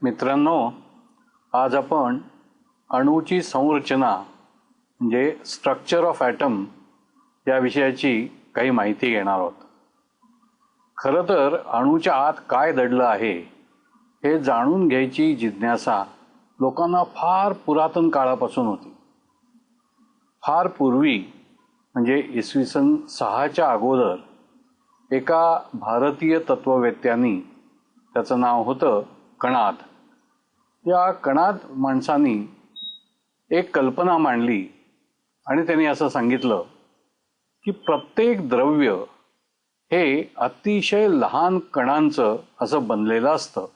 मित्रांनो, आज आपण अणूची संरचना म्हणजे स्ट्रक्चर ऑफ ॲटम या विषयाची काही माहिती घेणार आहोत. खरं तर अणूच्या आत काय दडलं आहे हे जाणून घ्यायची जिज्ञासा लोकांना फार पुरातन काळापासून होती. फार पूर्वी म्हणजे इसवी सन 6च्या अगोदर एका भारतीय तत्ववेत्यांनी, त्याचं नाव होतं कणाद, या कणाद माणसांनी एक कल्पना मांडली आणि त्यांनी असं सांगितलं की प्रत्येक द्रव्य हे अतिशय लहान कणांचं असं बनलेलं असतं.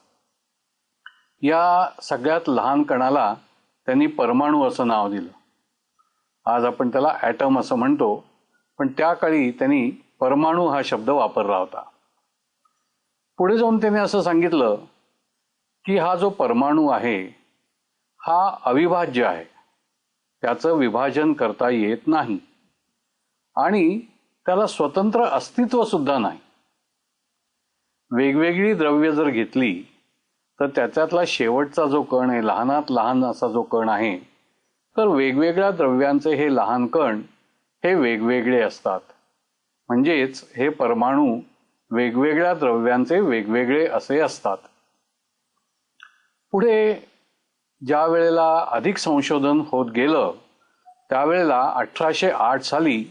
या सगळ्यात लहान कणाला त्यांनी परमाणू असं नाव दिलं. आज आपण त्याला ॲटम असं म्हणतो, पण त्या काळी त्यांनी परमाणू हा शब्द वापरला होता. पुढे जाऊन त्याने असं सांगितलं की हा जो परमाणू आहे हा अविभाज्य आहे, त्याचं विभाजन करता येत नाही आणि त्याला स्वतंत्र अस्तित्व सुद्धा नाही. वेगवेगळी द्रव्य जर घेतली तर त्याच्यातला शेवटचा जो कण आहे, लहानात लहान असा जो कण आहे, तर वेगवेगळ्या द्रव्यांचे हे लहान कण हे वेगवेगळे असतात. म्हणजेच हे परमाणू वेगवेगळ्या द्रव्यांचे वेगवेगळे असे असतात. पुढे ज्या वेळेला अधिक संशोधन होत गेलं त्यावेळेला 1808 साली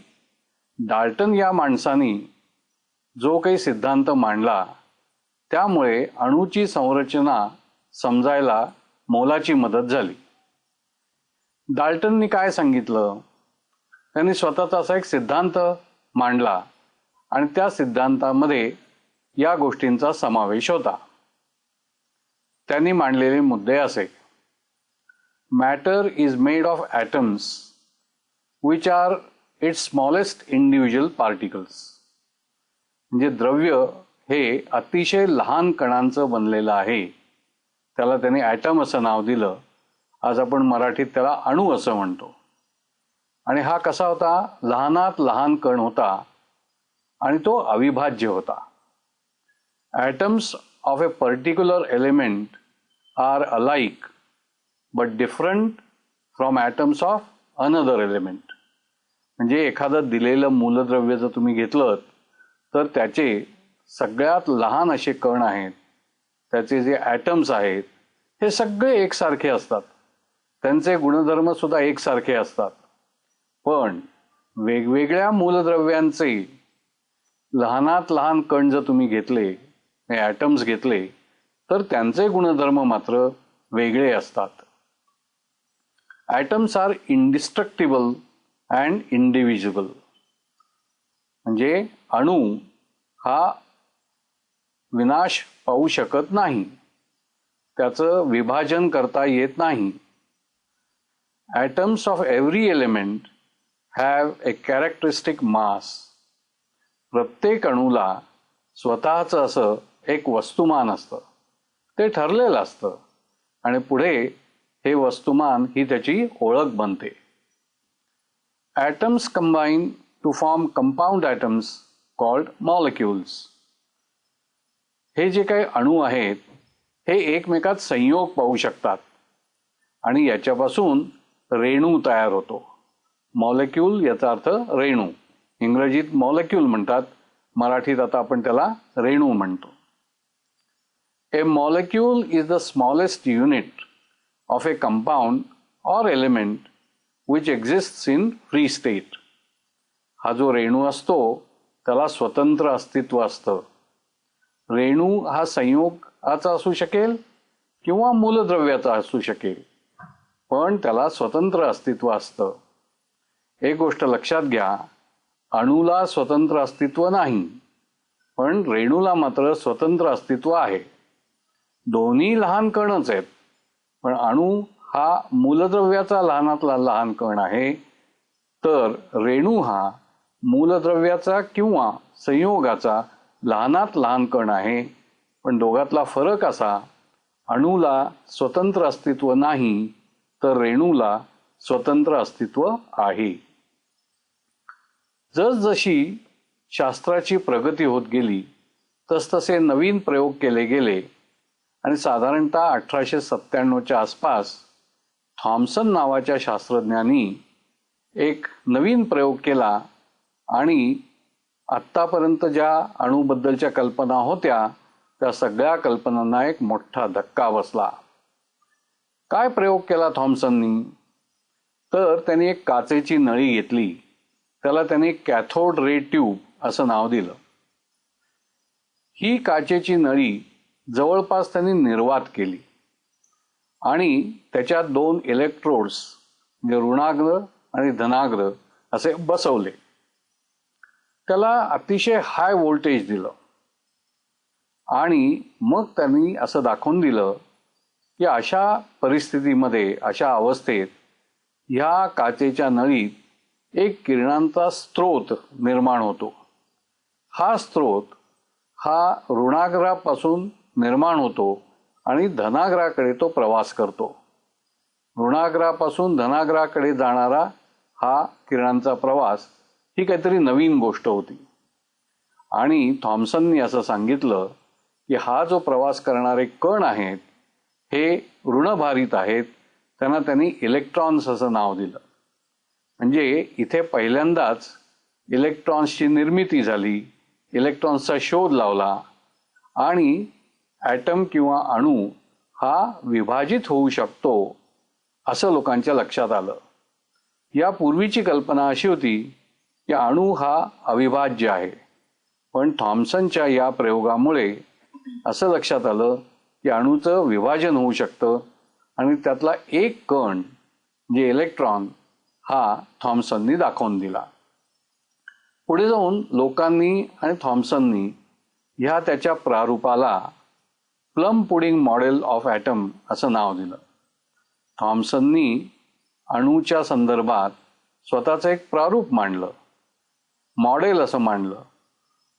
डाल्टन या माणसाने जो काही सिद्धांत मांडला त्यामुळे अणूची संरचना समजायला मोलाची मदत झाली. डाल्टननी काय सांगितलं? त्यांनी स्वतःचा असा एक सिद्धांत मांडला आणि त्या सिद्धांतामध्ये या गोष्टींचा समावेश होता. त्यांनी मांडलेले मुद्दे असे: matter is made of atoms which are its smallest individual particles. म्हणजे द्रव्य हे अतिशय लहान कणांचं बनलेलं आहे. त्याला त्यांनी ॲटम असं नाव दिलं. आज आपण मराठीत त्याला अणू असं म्हणतो. आणि हा कसा होता? लहानात लहान कण होता आणि तो अविभाज्य होता. Atoms of a particular element are alike but different from atoms of another element. म्हणजे एखादं दिलेलं मूलद्रव्य जर तुम्ही घेतलं तर त्याचे सगळ्यात लहान असे कण आहेत, त्याचे जे ॲटम्स आहेत हे सगळे एकसारखे असतात. त्यांचे गुणधर्म सुद्धा एकसारखे असतात. पण वेगवेगळ्या मूलद्रव्यांचे लहानात लहान कण जर तुम्ही घेतले, ॲटम्स घेतले, तर त्यांचे गुणधर्म मात्र वेगळे असतात. Atoms are indestructible and indivisible. म्हणजे अणू हा विनाश पावू शकत नाही, त्याचं विभाजन करता येत नाही. Atoms of every element have a characteristic mass. प्रत्येक अणूला स्वतःचं असं एक वस्तुमान असतं, ते ठरलेलं असतं आणि पुढे हे वस्तुमान ही त्याची ओळख बनते. Atoms combine to form compound atoms called molecules. हे जे काही अणू आहेत हे एकमेकात संयोग पाहू शकतात आणि याच्यापासून रेणू तयार होतो. मॉलिक्यूल याचा अर्थ रेणू. इंग्रजीत मॉलिक्यूल म्हणतात, मराठीत आता आपण त्याला रेणू म्हणतो. A molecule is the smallest unit of a compound or element which exists in free state. हा जो रेणू असतो त्याला स्वतंत्र अस्तित्व असतं. रेणू हा संयोगाचा असू शकेल किंवा मूलद्रव्याचा असू शकेल, पण त्याला स्वतंत्र अस्तित्व असतं. एक गोष्ट लक्षात घ्या, अणूला स्वतंत्र अस्तित्व नाही, पण रेणूला मात्र स्वतंत्र अस्तित्व आहे. दोन्ही लहान कणच आहेत, पण अणू हा मूलद्रव्याचा लहानातला लहान कण आहे, तर रेणू हा मूलद्रव्याचा किंवा संयोगाचा लहानात लहान कण आहे. पण दोघातला फरक असा, अणूला स्वतंत्र अस्तित्व नाही तर रेणूला स्वतंत्र अस्तित्व आहे. जसजशी शास्त्राची प्रगती होत गेली तसतसे नवीन प्रयोग केले गेले आणि साधारणतः 1897च्या आसपास थॉम्सन नावाच्या शास्त्रज्ञांनी एक नवीन प्रयोग केला आणि आत्तापर्यंत ज्या अणूबद्दलच्या कल्पना होत्या त्या सगळ्या कल्पनांना एक मोठा धक्का बसला. काय प्रयोग केला थॉम्सननी? तर त्यांनी एक काचेची नळी घेतली, त्याला त्यांनी कॅथोड रे ट्यूब असं नाव दिलं. ही काचेची नळी जवळपास त्यांनी निर्वात केली आणि त्याच्यात 2 इलेक्ट्रोड्स म्हणजे ऋणाग्र आणि धनाग्र असे बसवले. त्याला अतिशय हाय व्होल्टेज दिलं आणि मग त्यांनी असं दाखवून दिलं की अशा परिस्थितीमध्ये, अशा अवस्थेत ह्या काचेच्या नळीत एक किरणांचा स्रोत निर्माण होतो. हा स्रोत हा ऋणाग्रापासून निर्माण होतो आणि धनाग्राकडे तो प्रवास करतो. ऋणाग्रापासून धनाग्राकडे जाणारा हा किरणांचा प्रवास ही काहीतरी नवीन गोष्ट होती आणि थॉम्सननी असं सांगितलं की हा जो प्रवास करणारे कण आहेत हे ऋणभारित आहेत. त्यांना त्यांनी इलेक्ट्रॉन्स असं नाव दिलं. म्हणजे इथे पहिल्यांदाच इलेक्ट्रॉन्सची निर्मिती झाली, इलेक्ट्रॉन्सचा शोध लावला आणि ॲटम किंवा अणू हा विभाजित होऊ शकतो असं लोकांच्या लक्षात आलं. यापूर्वीची कल्पना अशी होती की अणू हा अविभाज्य आहे, पण थॉम्सनच्या या प्रयोगामुळे असं लक्षात आलं की अणूचं विभाजन होऊ शकतं आणि त्यातला एक कण जे इलेक्ट्रॉन हा थॉम्सननी दाखवून दिला. पुढे जाऊन लोकांनी आणि थॉम्सननी ह्या त्याच्या प्रारूपाला plum pudding model of atom असं नाव दिलं. थॉम्सननी अणूच्या संदर्भात स्वतःचं एक प्रारूप मांडलं, मॉडेल असं मांडलं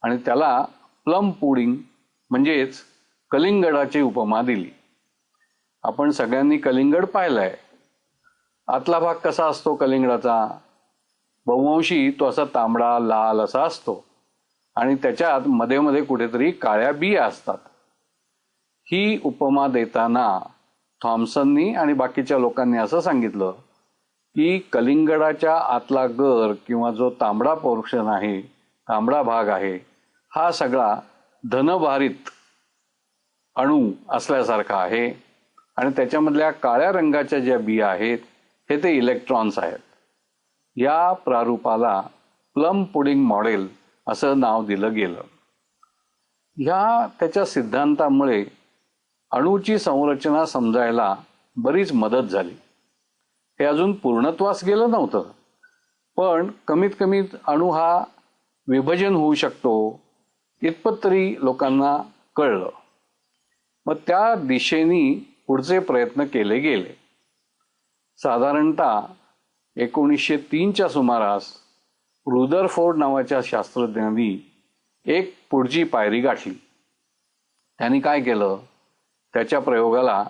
आणि त्याला प्लम पुडिंग म्हणजेच कलिंगडाची उपमा दिली. आपण सगळ्यांनी कलिंगड पाहिलंय. आतला भाग कसा असतो कलिंगडाचा? बहुअंशी तो असा तांबडा लाल असा असतो आणि त्याच्यात मध्ये मध्ये कुठेतरी काळ्या बिया असतात. ही उपमा देताना थॉम्सननी आणि बाकीच्या लोकांनी असं सांगितलं की कलिंगडाच्या आतला गर किंवा जो तांबडा पोर्शन आहे, तांबडा भाग आहे, हा सगळा धनभारित अणू असल्यासारखा आहे आणि त्याच्यामधल्या काळ्या रंगाच्या ज्या बिया आहेत हे ते इलेक्ट्रॉन्स आहेत. या प्रारूपाला प्लम पुडिंग मॉडेल असं नाव दिलं गेलं. ह्या त्याच्या सिद्धांतामुळे अणूची संरचना समजायला बरीच मदत झाली. हे अजून पूर्णत्वास गेलं नव्हतं, पण कमीत कमी अणू हा विभाजन होऊ शकतो इतपत तरी लोकांना कळलं. मग त्या दिशेने पुढचे प्रयत्न केले गेले. साधारणतः 1903च्या सुमारास रुदरफोर्ड नावाच्या शास्त्रज्ञांनी एक पुढची पायरी गाठली. त्यांनी काय केलं? त्याच्या प्रयोगाला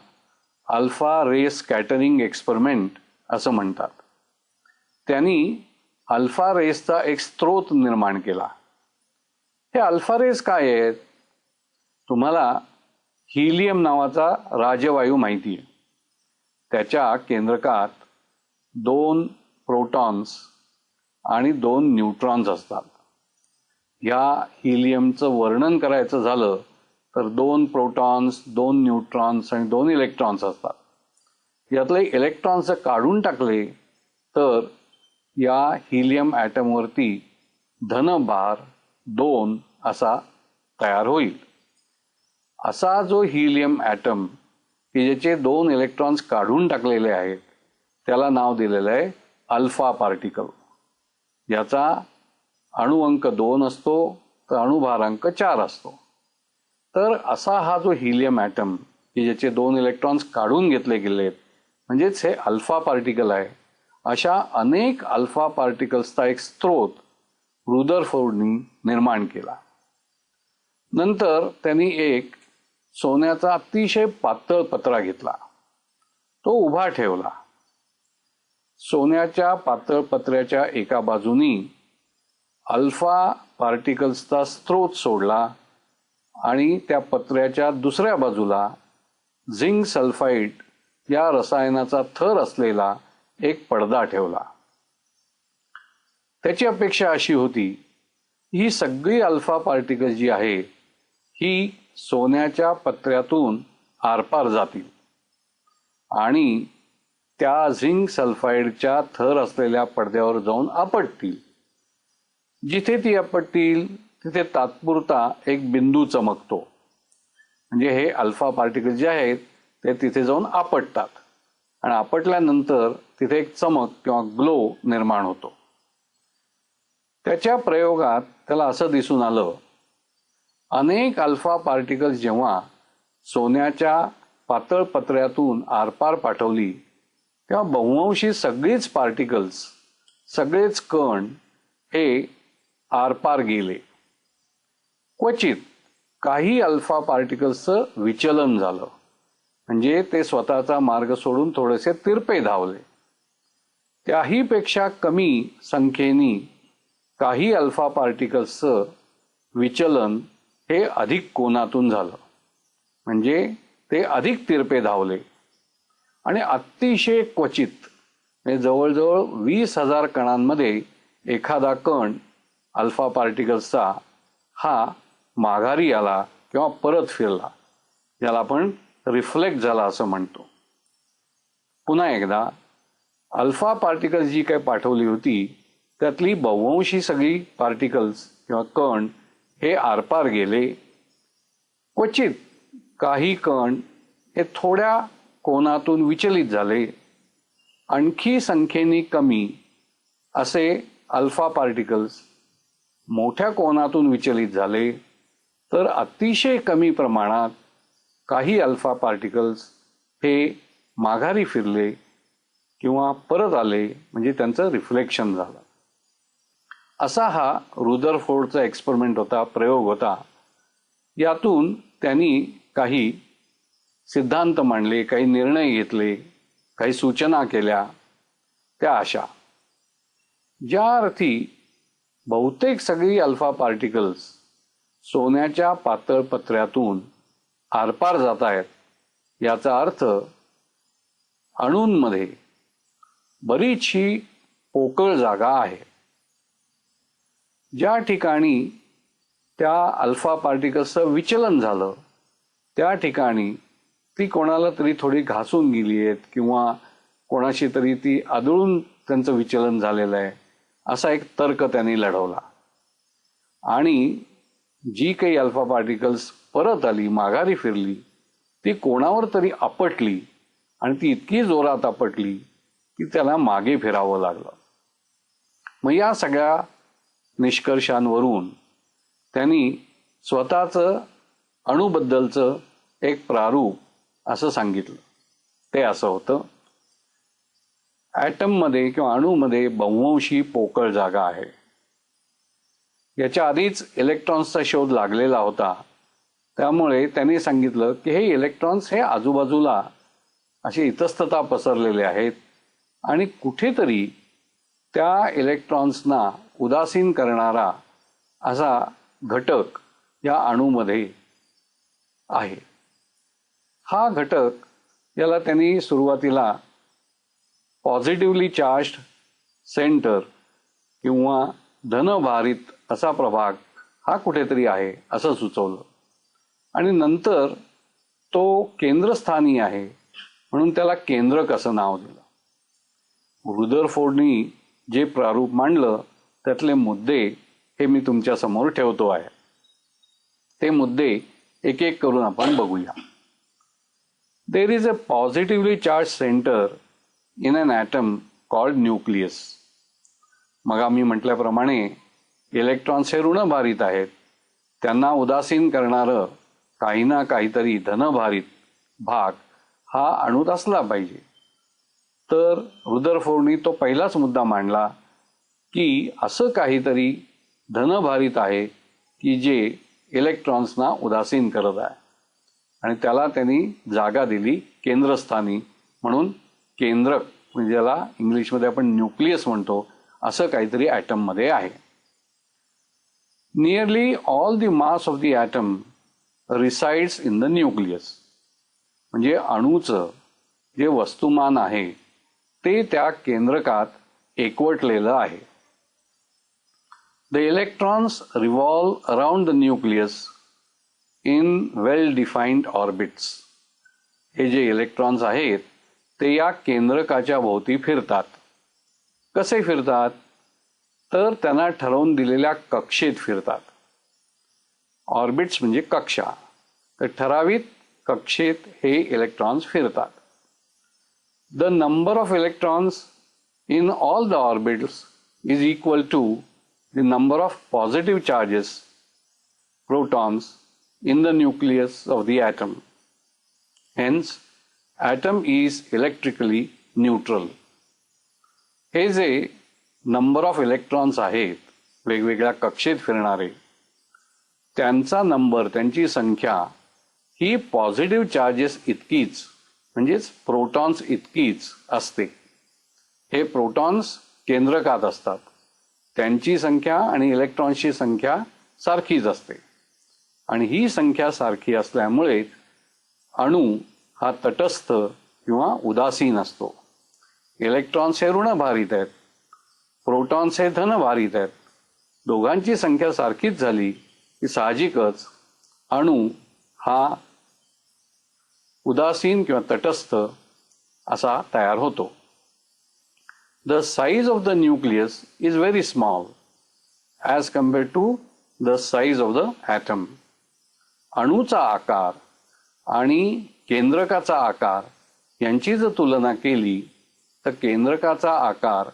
अल्फा रे स्कॅटरिंग एक्सपेरिमेंट असं म्हणतात. त्यांनी अल्फा रेसचा एक स्रोत निर्माण केला. हे अल्फा रेस काय आहेत? तुम्हाला हिलियम नावाचा राजवायू माहिती आहे. त्याच्या केंद्रकात 2 प्रोटॉन्स आणि 2 न्यूट्रॉन्स असतात. ह्या हिलियमचं वर्णन करायचं झालं तर 2 प्रोटॉन्स, 2 न्यूट्रॉन्स आणि 2 इलेक्ट्रॉन्स असतात. यातले इलेक्ट्रॉन्स काढून टाकले तर या हिलियम ॲटमवरती धनभार 2 असा तयार होईल. असा जो हिलियम ॲटम की ज्याचे 2 इलेक्ट्रॉन्स काढून टाकलेले आहेत त्याला नाव दिलेलं आहे अल्फा पार्टिकल. याचा अणुअंक 2 असतो तर अणुभारांक 4 असतो. तर असा हा जो हिलियम ॲटम की ज्याचे 2 इलेक्ट्रॉन्स काढून घेतले गेलेत म्हणजेच हे अल्फा पार्टिकल आहे. अशा अनेक अल्फा पार्टिकल्सचा एक स्रोत रुदरफोर्डनी निर्माण केला. नंतर त्यांनी एक सोन्याचा अतिशय पातळ पत्रा घेतला, तो उभा ठेवला. सोन्याच्या पातळ पत्र्याच्या एका बाजूनी अल्फा पार्टिकल्सचा स्रोत सोडला आणि त्या पत्र्याच्या दुसऱ्या बाजूला झिंक सल्फाइड या रसायनाचा थर असलेला एक पडदा ठेवला. त्याची अपेक्षा अशी होती, ही सगळी अल्फा पार्टिकल्स जी आहे ही सोन्याच्या पत्र्यातून आरपार जातील आणि त्या झिंक सल्फाइडच्या थर असलेल्या पडद्यावर जाऊन आपटतील. जिथे ती आपटतील तिथे तात्पुरता एक बिंदू चमकतो. म्हणजे हे अल्फा पार्टिकल जे आहेत ते तिथे जाऊन आपटतात आणि आपटल्यानंतर तिथे एक चमक किंवा ग्लो निर्माण होतो. त्याच्या प्रयोगात त्याला असं दिसून आलं, अनेक अल्फा पार्टिकल्स जेव्हा सोन्याच्या पातळ पत्र्यातून आरपार पाठवली तेव्हा बहुअंशी सगळीच पार्टिकल्स, सगळेच कण हे आरपार गेले. क्वचित काही अल्फा पार्टिकल्सचं विचलन झालं, म्हणजे ते स्वतःचा मार्ग सोडून थोडेसे तिरपे धावले. त्याहीपेक्षा कमी संख्येनी काही अल्फा पार्टिकल्सचं विचलन हे अधिक कोनातून झालं, म्हणजे ते अधिक तिरपे धावले. आणि अतिशय क्वचित म्हणजे जवळजवळ 20,000 कणांमध्ये एखादा कण अल्फा पार्टिकल्सचा हा माघारी आला किंवा परत फिरला, ज्याला आपण रिफ्लेक्ट झाला असं म्हणतो. पुन्हा एकदा अल्फा पार्टिकल्स जी काही पाठवली होती त्यातली बहुअंशी सगळी पार्टिकल्स किंवा कण हे आरपार गेले. क्वचित काही कण हे थोड्या कोनातून विचलित झाले. आणखी संख्येने कमी असे अल्फा पार्टिकल्स मोठ्या कोनातून विचलित झाले. तर अतिशय कमी प्रमाणात काही अल्फा पार्टिकल्स हे माघारी फिरले किंवा परत आले, म्हणजे त्यांचं रिफ्लेक्शन झालं. असा हा रुदरफोर्डचा एक्सपेरिमेंट होता, प्रयोग होता. यातून त्यांनी काही सिद्धांत मांडले, काही निर्णय घेतले, काही सूचना केल्या. त्या अशा, ज्या अर्थी बहुतेक सगळी अल्फा पार्टिकल्स सोन्याच्या पातळ पत्र्यातून आरपार जात आहेत, याचा अर्थ अणूंमध्ये बरीचशी पोकळ जागा आहे. ज्या ठिकाणी त्या अल्फा पार्टिकल्सचं विचलन झालं त्या ठिकाणी ती कोणाला तरी थोडी घासून गेली आहेत किंवा कोणाशी तरी ती आदळून त्यांचं विचलन झालेलं आहे, असा एक तर्क त्यांनी लढवला. आणि जी काही अल्फा पार्टिकल्स परत आली, माघारी फिरली, ती कोणावर तरी आपटली आणि ती इतकी जोरात आपटली की त्याला मागे फिरावं लागलं. मग या सगळ्या निष्कर्षांवरून त्यांनी स्वतःचं अणुबद्दलचं एक प्रारूप असं सांगितलं. ते असं होतं, ॲटममध्ये किंवा अणूमध्ये बहुअंशी पोकळ जागा आहे. याच्या आधीच इलेक्ट्रॉन्सचा शोध लागलेला होता, त्यामुळे त्यांनी सांगितलं की हे इलेक्ट्रॉन्स हे आजूबाजूला असे इतस्ततः पसरलेले आहेत आणि कुठेतरी त्या इलेक्ट्रॉन्सना उदासीन करणारा असा घटक या अणूमध्ये आहे. हा घटक, याला त्यांनी सुरुवातीला पॉझिटिव्हली चार्ज्ड सेंटर किंवा धनभारित असा प्रभाग हा कुठेतरी आहे असं सुचवलं. आणि नंतर तो केंद्रस्थानी आहे म्हणून त्याला केंद्रक असं नाव दिलं. रुदरफोर्डनी जे प्रारूप मांडलं त्यातले मुद्दे हे मी तुमच्या समोर ठेवतो आहे. ते मुद्दे एक एक करून आपण बघूया. There is a positively charge centre in an atom called nucleus. मग आम्ही म्हटल्याप्रमाणे इलेक्ट्रॉन्स हे ऋणभारित आहेत, त्यांना उदासीन करणारं काही ना काहीतरी धनभारित भाग हा अणूत असला पाहिजे. तर रुदरफोर्डनी तो पहिलाच मुद्दा मांडला की असं काहीतरी धनभारित आहे की जे इलेक्ट्रॉन्सना उदासीन करत आहे, आणि त्याला त्यांनी जागा दिली केंद्रस्थानी. म्हणून केंद्रक, म्हणजे ज्याला इंग्लिशमध्ये आपण न्यूक्लियस म्हणतो, असं काहीतरी ॲटममध्ये आहे. Nearly all the mass of the atom resides in the nucleus. म्हणजे अणूचं जे वस्तुमान आहे ते त्या केंद्रकात एकवटलेलं आहे. The electrons revolve around the nucleus in well defined orbits. हे जे इलेक्ट्रॉन्स आहेत ते या केंद्रकाच्या भोवती फिरतात. कसे फिरतात? तर त्यांना ठरवून दिलेल्या कक्षेत फिरतात. ऑर्बिट्स म्हणजे कक्षा. तर ठराविक कक्षेत हे इलेक्ट्रॉन्स फिरतात. The number of electrons in all the orbits is equal to the number of positive charges, protons, in the nucleus of the atom. Hence, atom is electrically neutral. हे जे नंबर ऑफ इलेक्ट्रॉन्स आहेत वेगवेगळ्या कक्षेत फिरणारे, त्यांचा number, त्यांची संख्या ही positive charges इतकीच म्हणजेच प्रोटॉन्स इतकीच असते. हे प्रोटॉन्स केंद्रकात असतात, त्यांची संख्या आणि इलेक्ट्रॉन्सची संख्या सारखीच असते. आणि ही संख्या सारखी असल्यामुळे अणू हा तटस्थ किंवा उदासीन असतो. इलेक्ट्रॉन्स हे ऋणभारित आहेत, प्रोटॉन्स हे धनभारित आहेत. दोघांची संख्या सारखीच झाली की साहजिकच अणू हा उदासीन किंवा तटस्थ असा तयार होतो. The size of the nucleus is very small as compared to the size of the atom. अणूचा आकार आणि केंद्रकाचा आकार यांची जर तुलना केली तर केंद्रकाचा आकार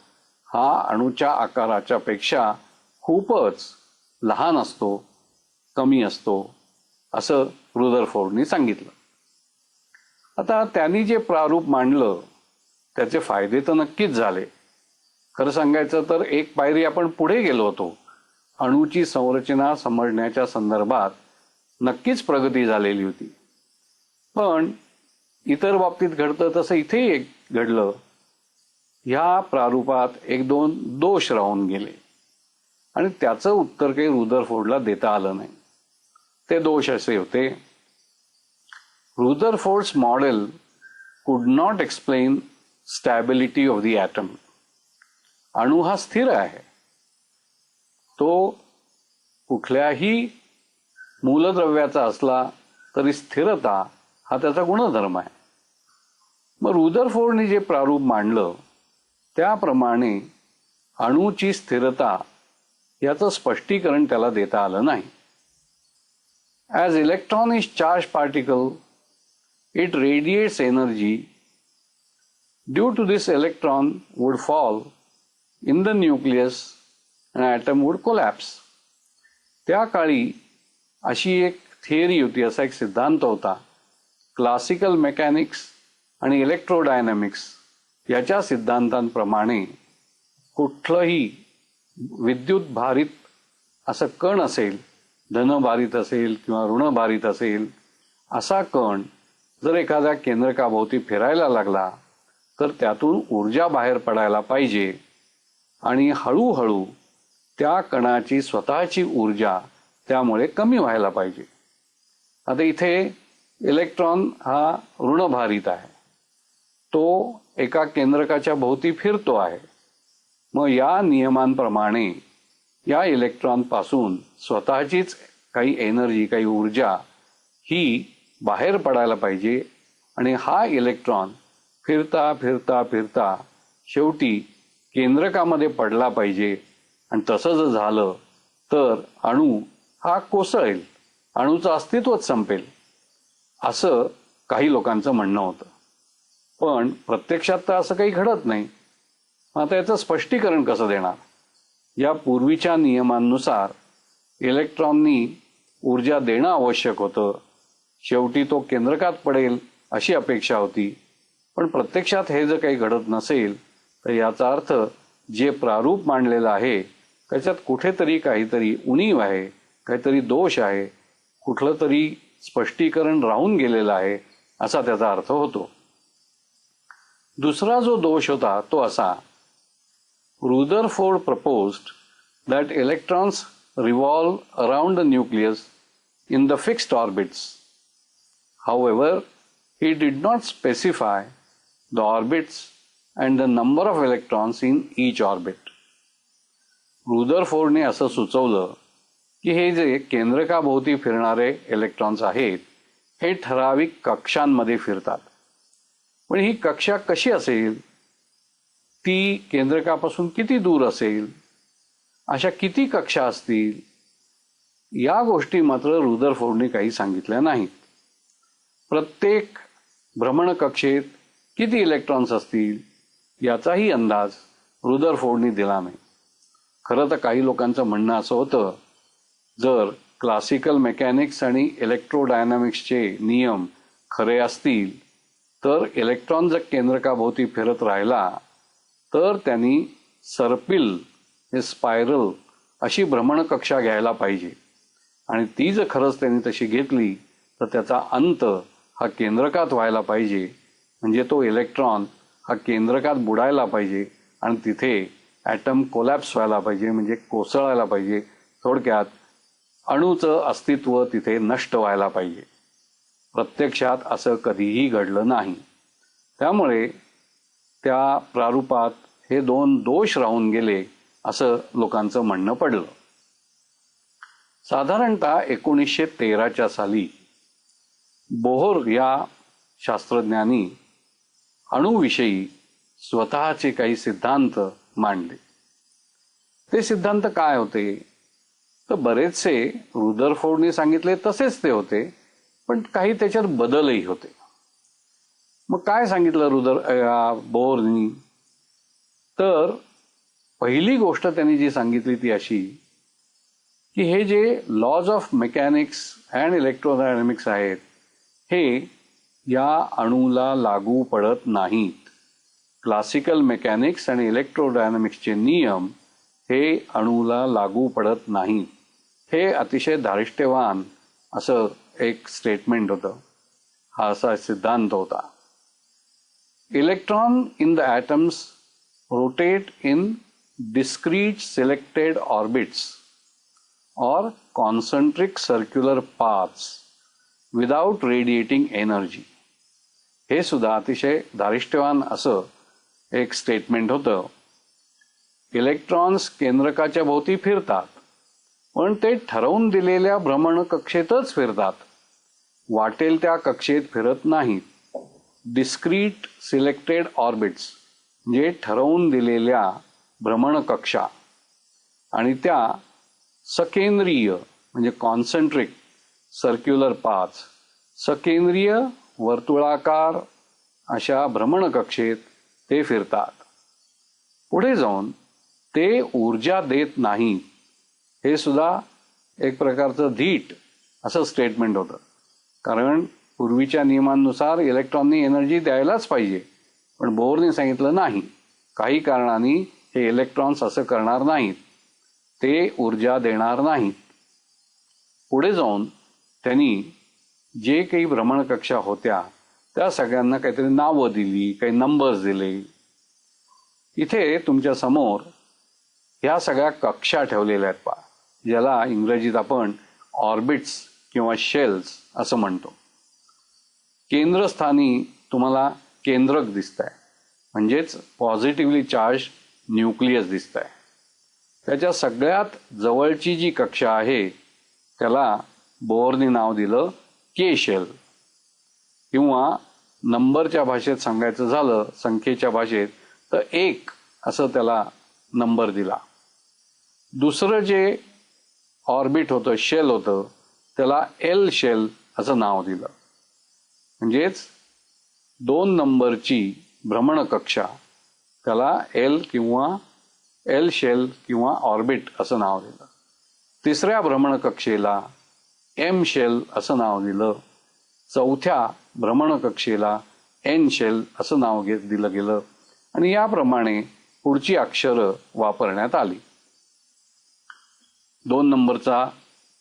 हा अणूच्या आकाराच्या पेक्षा खूपच लहान असतो, कमी असतो, असं रुदरफोर्डनी सांगितलं. आता त्यांनी जे प्रारूप मांडलं त्याचे फायदे तर नक्कीच झाले. खरं सांगायचं तर एक पायरी आपण पुढे गेलो होतो. अणूची संरचना समजण्याच्या संदर्भात नक्कीच प्रगती झालेली होती. पण इतर बाबतीत घडतं तसं इथेही एक घडलं. ह्या प्रारूपात एक दोन दोष राहून गेले आणि त्याचं उत्तर काही रुदरफोर्डला देता आलं नाही. ते दोष असे होते. Rutherford's model could not explain stability of the atom. अणू हा स्थिर आहे, तो कुठल्याही मूलद्रव्याचा असला तरी स्थिरता हा त्याचा गुणधर्म आहे. मग रुदरफोर्डने जे प्रारूप मांडलं त्याप्रमाणे अणूची स्थिरता याचं स्पष्टीकरण त्याला देता आलं नाही. As electron is charge particle, it radiates energy. Due to this electron would fall in the nucleus and atom would collapse. त्या काळी अशी एक थिअरी होती, असा एक सिद्धांत होता. क्लासिकल मेकॅनिक्स आणि इलेक्ट्रोडायनॅमिक्स याच्या सिद्धांतांप्रमाणे कुठलंही विद्युत भारित असं कण असेल, धनभारित असेल किंवा ऋणभारित असेल, असा कण जर एखाद्या केंद्रकाभोवती फिरायला लागला तर त्यातून ऊर्जा बाहेर पडायला पाहिजे आणि हळूहळू त्या कणाची स्वतःची ऊर्जा त्यामुळे कमी व्हायला पाहिजे. आता इथे इलेक्ट्रॉन हा ऋणभारित आहे, तो एका केंद्रकाच्या भोवती फिरतो आहे. मग या नियमांप्रमाणे या इलेक्ट्रॉनपासून स्वतःचीच काही एनर्जी, काही ऊर्जा ही बाहेर पडायला पाहिजे आणि हा इलेक्ट्रॉन फिरता फिरता फिरता शेवटी केंद्रकामध्ये पडला पाहिजे. आणि तसं जर झालं तर अणू हा कोसळेल, अणूचं अस्तित्वच संपेल, असं काही लोकांचं म्हणणं होतं. पण प्रत्यक्षात तर असं काही घडत नाही. आता याचं स्पष्टीकरण कसं देणार? या पूर्वीच्या नियमांनुसार इलेक्ट्रॉननी ऊर्जा देणं आवश्यक होतं. शेवटी तो केंद्रकात पडेल अशी अपेक्षा होती. पण प्रत्यक्षात हे जर काही घडत नसेल तर याचा अर्थ जे प्रारूप मांडलेलं आहे त्याच्यात कुठेतरी काहीतरी उणीव आहे, काहीतरी दोष आहे, कुठलं तरी स्पष्टीकरण राहून गेलेलं आहे असा त्याचा अर्थ होतो. दुसरा जो दोष होता तो असा. Rutherford proposed that electrons revolve around the nucleus in the fixed orbits. However, He did not specify the orbits and the number of electrons in each orbit. रुदरफोर्डने असं सुचवलं की हे जे केंद्रकाभोवती फिरणारे इलेक्ट्रॉन्स आहेत हे ठराविक कक्षांमध्ये फिरतात. पण ही कक्षा कशी असेल, ती केंद्रकापासून किती दूर असेल, अशा किती कक्षा असतील, या गोष्टी मात्र रुदरफोर्डने काही सांगितल्या नाहीत. प्रत्येक भ्रमणकक्षेत किती इलेक्ट्रॉन्स असतील याचाही अंदाज रुदरफोर्डने दिला नाही. खरं तर काही लोकांचं म्हणणं असं होतं, जर क्लासिकल मेकॅनिक्स आणि इलेक्ट्रोडायनामिक्सचे नियम खरे असतील तर इलेक्ट्रॉन जर केंद्रकाभोवती फिरत राहिला तर त्यांनी सर्पिल हे स्पायरल अशी भ्रमणकक्षा घ्यायला पाहिजे, आणि ती जर खरंच त्यांनी तशी घेतली तर त्याचा अंत हा केंद्रकात व्हायला पाहिजे. म्हणजे तो इलेक्ट्रॉन हा केंद्रकात बुडायला पाहिजे आणि तिथे ॲटम कोलॅप्स व्हायला पाहिजे, म्हणजे कोसळायला पाहिजे. थोडक्यात अणूचं अस्तित्व तिथे नष्ट व्हायला पाहिजे. प्रत्यक्षात असं कधीही घडलं नाही. त्यामुळे त्या प्रारूपात हे दोन दोष राहून गेले असं लोकांचं म्हणणं पडलं. साधारणतः 1913च्या साली बोहर या शास्त्रज्ञांनी अणुविषयी स्वतःचे काही सिद्धांत मांडले. ते सिद्धांत काय होते तर बरेचसे रुदरफोर्डने सांगितले तसेच ते होते, पण काही त्याच्यात बदलही होते. मग काय सांगितलं बोहरनी, तर पहिली गोष्ट त्यांनी जी सांगितली ती अशी की हे जे लॉज ऑफ मेकॅनिक्स अँड इलेक्ट्रोडायनॅमिक्स आहेत हे या अणूला लागू पडत नाहीत. क्लासिकल मेकॅनिक्स आणि इलेक्ट्रोडायनॅमिक्सचे नियम हे अणूला लागू पडत नाहीत. हे अतिशय धारिष्ट्यवान असं एक स्टेटमेंट होतं. हा असा सिद्धांत होता. Electron in the atoms rotate in discrete selected orbits or concentric circular paths without radiating energy. हे सुद्धा अतिशय धारिष्ट्यवान असं एक स्टेटमेंट होतं. इलेक्ट्रॉन्स केंद्रकाच्या भोवती फिरतात, पण ते ठरवून दिलेल्या भ्रमणकक्षेतच फिरतात, वाटेल त्या कक्षेत फिरत नाहीत. डिस्क्रीट सिलेक्टेड ऑर्बिट्स म्हणजे ठरवून दिलेल्या भ्रमणकक्षा, आणि त्या सकेंद्रीय म्हणजे कॉन्सेंट्रिक सर्क्युलर पाथ, सकेंद्रीय वर्तुळाकार अशा भ्रमणकक्षेत ते फिरतात. पुढे जाऊन ते ऊर्जा देत नाही. हे सुद्धा एक प्रकारचं धीट असं स्टेटमेंट होतं, कारण पूर्वीच्या नियमांनुसार इलेक्ट्रॉननी एनर्जी द्यायलाच पाहिजे, पण बोहरने सांगितलं नाही, काही कारणाने हे इलेक्ट्रॉन्स असं करणार नाहीत, ते ऊर्जा देणार नाहीत. पुढे जाऊन त्यांनी जे काही भ्रमणकक्षा होत्या त्या सगळ्यांना काहीतरी नावं दिली, काही नंबर्स दिले. इथे तुमच्या समोर ह्या सगळ्या कक्षा ठेवलेल्या आहेत पहा, ज्याला इंग्रजीत आपण ऑर्बिट्स किंवा शेल्स असं म्हणतो. केंद्रस्थानी तुम्हाला केंद्रक दिसतंय, म्हणजेच पॉझिटिव्हली चार्ज न्यूक्लियस दिसतंय. त्याच्या सगळ्यात जवळची जी कक्षा आहे त्याला बोहरने नाव दिलं के शेल, किंवा नंबरच्या भाषेत सांगायचं झालं, संख्येच्या भाषेत, तर 1 असं त्याला नंबर दिला. दुसरं जे ऑर्बिट होतं, शेल होतं, त्याला एल शेल असं नाव दिलं. म्हणजेच 2 नंबरची भ्रमणकक्षा, त्याला एल किंवा एल शेल किंवा ऑर्बिट असं नाव दिलं. तिसऱ्या भ्रमणकक्षेला एम शेल असं नाव दिलं. चौथ्या भ्रमणकक्षेला एन शेल असं नाव दिलं गेलं, आणि याप्रमाणे पुढची अक्षरं वापरण्यात आली. 2 नंबरचा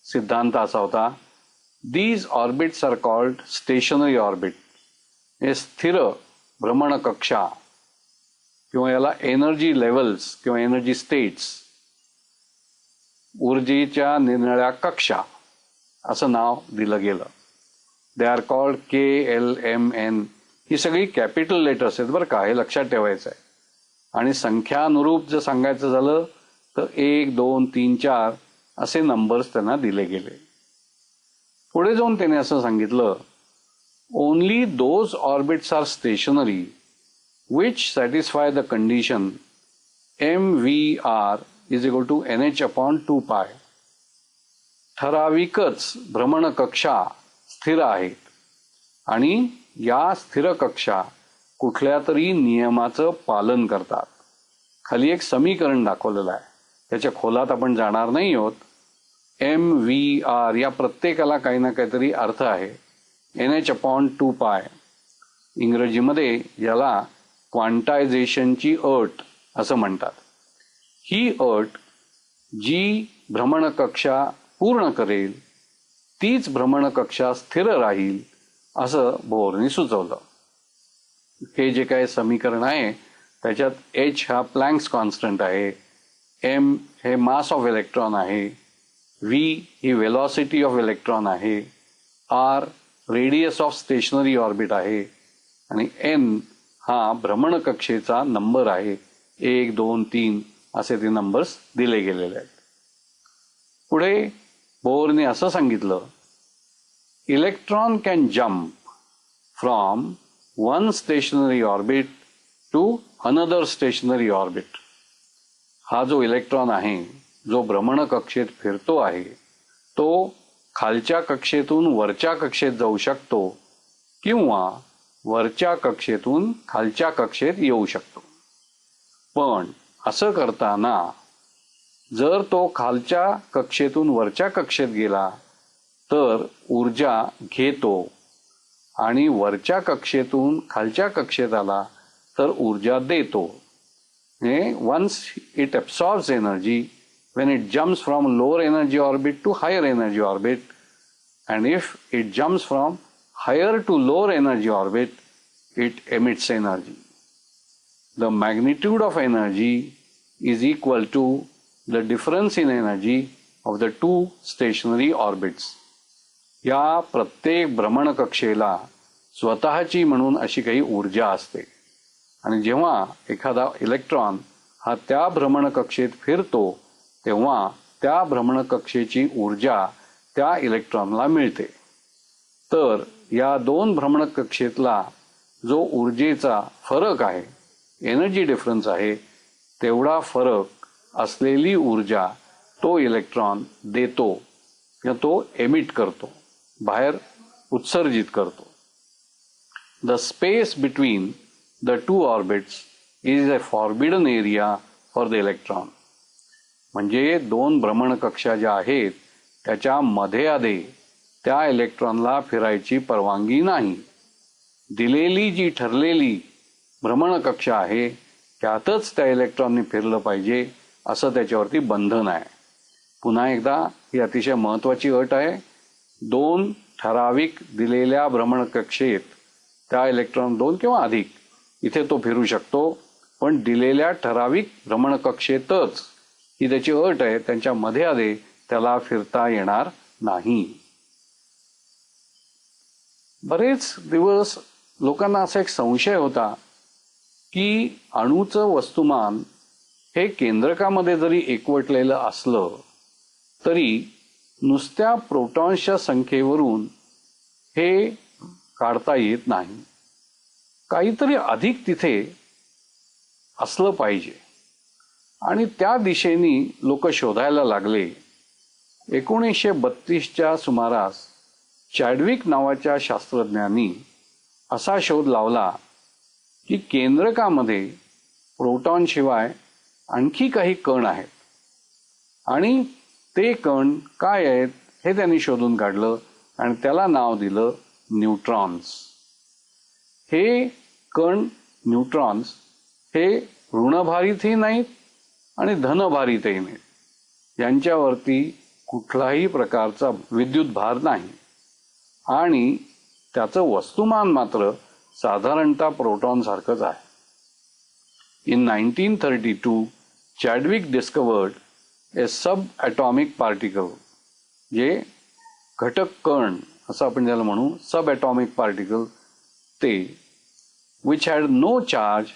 सिद्धांत असा होता, these orbits are called stationary orbit. हे स्थिर भ्रमणकक्षा किंवा याला एनर्जी लेवल्स किंवा एनर्जी स्टेट्स, ऊर्जेच्या निरनिराळ्या कक्षा असं नाव दिलं गेलं. They are called KLMN. ही सगळी कॅपिटल लेटर्स आहेत बरं का, हे लक्षात ठेवायचं आहे. आणि संख्यानुरूप जर सांगायचं झालं तर 1, 2, 3, 4 असे नंबर्स त्यांना दिले गेले. पुढे जाऊन त्याने असं सांगितलं, only those orbits are stationary which satisfy the condition MVR is equal to NH/2π. ठराविकच भ्रमणकक्षा स्थिर आहेत आणि या स्थिर कक्षा कुठल्या तरी नियमाचं पालन करतात. खाली एक समीकरण दाखवलेलं आहे, त्याच्या खोलात आपण जाणार नाही आहोत. MVR या प्रत्येकाला काही ना काहीतरी अर्थ आहे. NH/2π इंग्रजीमध्ये याला क्वांटायझेशनची अट असं म्हणतात. ही अट जी भ्रमणकक्षा पूर्ण करेल तीच भ्रमणकक्षा स्थिर राहील असं बोरने सुचवलं. हे जे काही समीकरण आहे त्याच्यात H हा प्लँक्स कॉन्स्टंट आहे, M हे मास ऑफ इलेक्ट्रॉन आहे, V he velocity of electron आहे, R radius of stationery orbit आहे आणि N हा भ्रमणकक्षेचा नंबर आहे. 1, 2, 3 असे ते नंबर्स दिले गेलेले आहेत. पुढे बोरने असं सांगितलं, electron can jump from one stationary orbit to another stationary orbit. हा जो इलेक्ट्रॉन आहे जो भ्रमणकक्षेत फिरतो आहे तो खालच्या कक्षेतून वरच्या कक्षेत जाऊ शकतो किंवा वरच्या कक्षेतून खालच्या कक्षेत येऊ शकतो. पण असं करताना जर तो खालच्या कक्षेतून वरच्या कक्षेत गेला तर ऊर्जा घेतो आणि वरच्या कक्षेतून खालच्या कक्षेत आला तर ऊर्जा देतो. Once it absorbs energy when it jumps from lower energy orbit to higher energy orbit, and if it jumps from higher to lower energy orbit, it emits energy. The magnitude of energy is equal to the difference in energy of the two stationary orbits. या प्रत्येक भ्रमणकक्षेला स्वतःची म्हणून अशी काही ऊर्जा असते आणि जेव्हा एखादा इलेक्ट्रॉन हा त्या भ्रमणकक्षेत फिरतो तेव्हा त्या भ्रमणकक्षेची ऊर्जा त्या इलेक्ट्रॉनला मिळते. तर या दोन भ्रमणकक्षेतला जो ऊर्जेचा फरक आहे, एनर्जी डिफरन्स आहे, तेवढा फरक असलेली ऊर्जा तो इलेक्ट्रॉन देतो किंवा तो एमिट करतो, बाहेर उत्सर्जित करतो. The space between the two orbits is a forbidden area for the electron. म्हणजे दोन भ्रमणकक्षा ज्या आहेत त्याच्या मध्ये त्या इलेक्ट्रॉनला फिरायची परवानगी नाही. दिलेली जी ठरलेली भ्रमणकक्षा आहे त्यातच त्या इलेक्ट्रॉनने फिरलं पाहिजे असं त्याच्यावरती बंधन आहे. पुन्हा एकदा ही अतिशय महत्त्वाची अट आहे. दोन ठराविक दिलेल्या भ्रमणकक्षेत त्या इलेक्ट्रॉन 2 किंवा अधिक इथे तो फिरू शकतो, पण दिलेल्या ठराविक भ्रमणकक्षेतच ही त्याची अट आहे, त्यांच्या मध्ये त्याला फिरता येणार नाही. बरेच दिवस लोकांना असा एक संशय होता की अणूचं वस्तुमान हे केंद्रकामध्ये जरी एकवटलेलं असलं तरी नुसत्या प्रोटॉन्सच्या संख्येवरून हे काढता येत नाही. काहीतरी अधिक तिथे असलं पाहिजे आणि त्या दिशेने लोक शोधायला लागले. 1932च्या सुमारास चॅडविक नावाच्या शास्त्रज्ञांनी असा शोध लावला की केंद्रकामध्ये प्रोटॉनशिवाय आणखी काही कण आहेत आणि ते कण काय आहेत हे त्यांनी शोधून काढलं आणि त्याला नाव दिलं न्यूट्रॉन्स. हे कण न्यूट्रॉन्स हे ऋणभारितही नाहीत आणि धनभारितही नाहीत. यांच्यावरती कुठलाही प्रकारचा विद्युत भार नाही आणि त्याचं वस्तुमान मात्र साधारणतः प्रोटॉन सारखंच आहे. In 1932, Chadwick discovered a subatomic particle जे घटक कण असं आपण ज्याला म्हणू, सब ॲटॉमिक पार्टिकल, ते which had no charge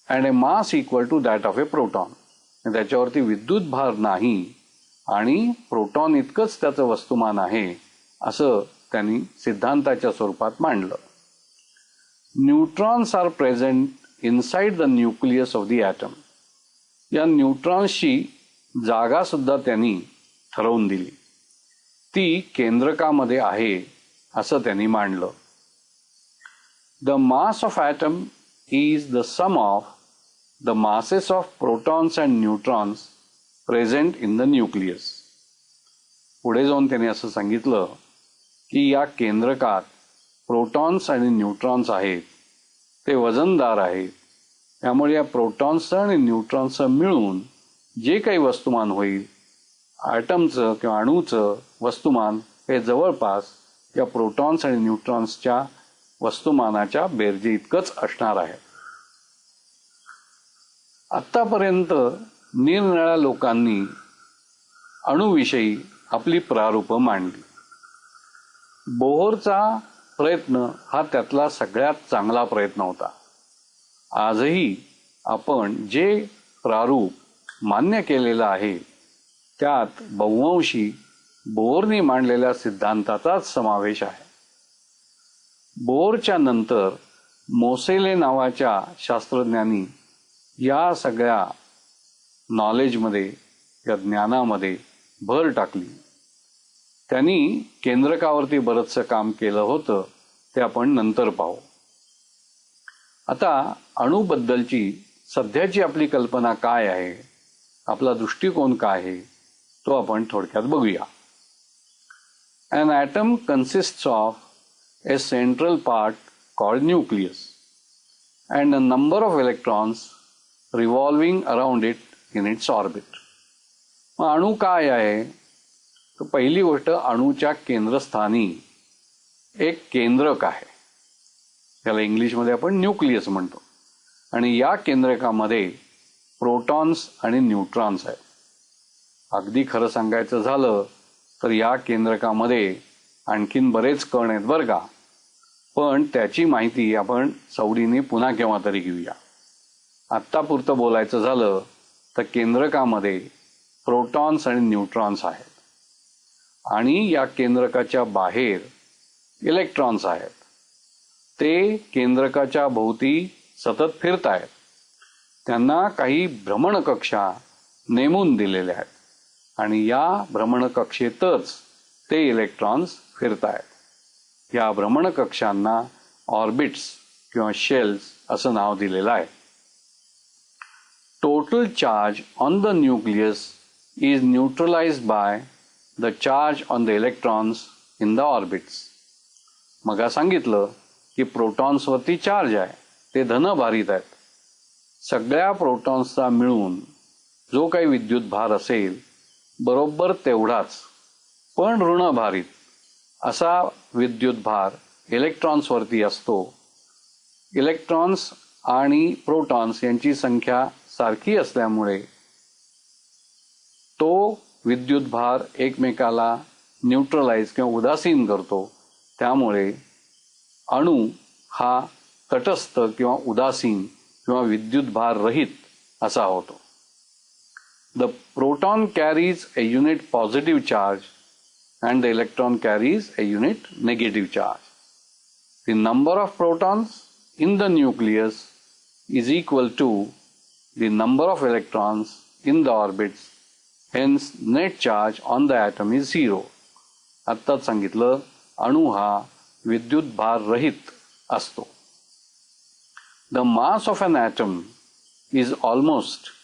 and a mass equal to that of a proton. त्याच्यावरती विद्युत भार नाही आणि प्रोटॉन इतकंच त्याचं वस्तुमान आहे, असं त्यांनी सिद्धांताच्या स्वरूपात मांडलं. Neutrons are present inside the nucleus of the atom. या न्यूट्रॉन्सची जागा सुद्धा त्यांनी ठरवून दिली. ती केंद्रकामध्ये आहे असं त्यांनी मांडलं. The mass of atom is the sum of the masses of protons and neutrons present in the nucleus. पुढे जाऊन त्याने असं सांगितलं की या केंद्रकात प्रोटॉन्स आणि न्यूट्रॉन्स आहेत, ते वजनदार आहेत. त्यामुळे या प्रोटॉन्सचं आणि न्यूट्रॉन्सचं मिळून जे काही वस्तुमान होईल, ॲटमचं किंवा अणूचं वस्तुमान, हे जवळपास या प्रोटॉन्स आणि न्यूट्रॉन्सच्या वस्तुमानाच्या बेरजे इतकंच असणार आहे. आत्तापर्यंत निरनिराळ्या लोकांनी अणुविषयी आपली प्रारूपं मांडली. बोहरचा प्रयत्न हा त्यातला सगळ्यात चांगला प्रयत्न होता. आजही आपण जे प्रारूप मान्य केलेलं आहे त्यात बहुअंशी बोहरने मांडलेल्या सिद्धांताचाच समावेश आहे. बोहरच्या नंतर मोसेले नावाच्या शास्त्रज्ञांनी या सगळ्या नॉलेजमध्ये, या ज्ञानामध्ये भर टाकली. त्यांनी केंद्रकावरती बरंचसं काम केलं होतं, ते आपण नंतर पाहू. आता अणूबद्दलची सध्याची आपली कल्पना काय आहे, आपला दृष्टिकोन काय आहे, तो आपण थोडक्यात बघूया. An atom consists of a central part called nucleus and a number of electrons revolving around it in its orbit. मग अणू काय आहे? तर पहिली गोष्ट, अणूच्या केंद्रस्थानी एक केंद्रक आहे, त्याला इंग्लिशमध्ये आपण न्यूक्लियस म्हणतो. आणि या केंद्रकामध्ये प्रोटॉन्स आणि न्यूट्रॉन्स आहेत. अगदी खरं सांगायचं झालं तर या केंद्रकामध्ये आणखीन बरेच कण आहेत बरं का, पण त्याची माहिती आपण सवडीने पुन्हा केव्हा तरी घेऊया. आत्तापुरतं बोलायचं झालं तर केंद्रकामध्ये प्रोटॉन्स आणि न्यूट्रॉन्स आहेत आणि या केंद्रकाच्या बाहेर इलेक्ट्रॉन्स आहेत. ते केंद्रकाच्या भोवती सतत फिरत आहेत. त्यांना काही भ्रमणकक्षा नेमून दिलेल्या आहेत आणि या भ्रमणकक्षेतच ते इलेक्ट्रॉन्स फिरत आहेत. या भ्रमणकक्षांना ऑर्बिट्स किंवा शेल्स असं नाव दिलेलं आहे. Total charge on the nucleus is neutralised by the charge on the electrons in the orbits. मग सांगितलं की प्रोटॉन्सवरती चार्ज आहे, ते धनभारित आहेत. सगळ्या प्रोटॉन्सचा मिळून जो काही विद्युत भार असेल बरोबर तेवढाच पण ऋणभारित असा विद्युत भार इलेक्ट्रॉन्सवरती असतो. इलेक्ट्रॉन्स आणि प्रोटॉन्स यांची संख्या सारखी असल्यामुळे तो विद्युत भार एकमेकाला न्यूट्रलाइज किंवा उदासीन करतो. त्यामुळे अणू हा तटस्थ किंवा उदासीन किंवा विद्युत भार रहित असा होतो. The proton carries a unit positive charge and the electron carries a unit negative charge. The number of protons in the nucleus is equal to the number of electrons in the orbits. Hence, net charge on the atom is 0. आत्ताच सांगितलं, अणू हा विद्युत भार रहित असतो. The mass of an atom is almost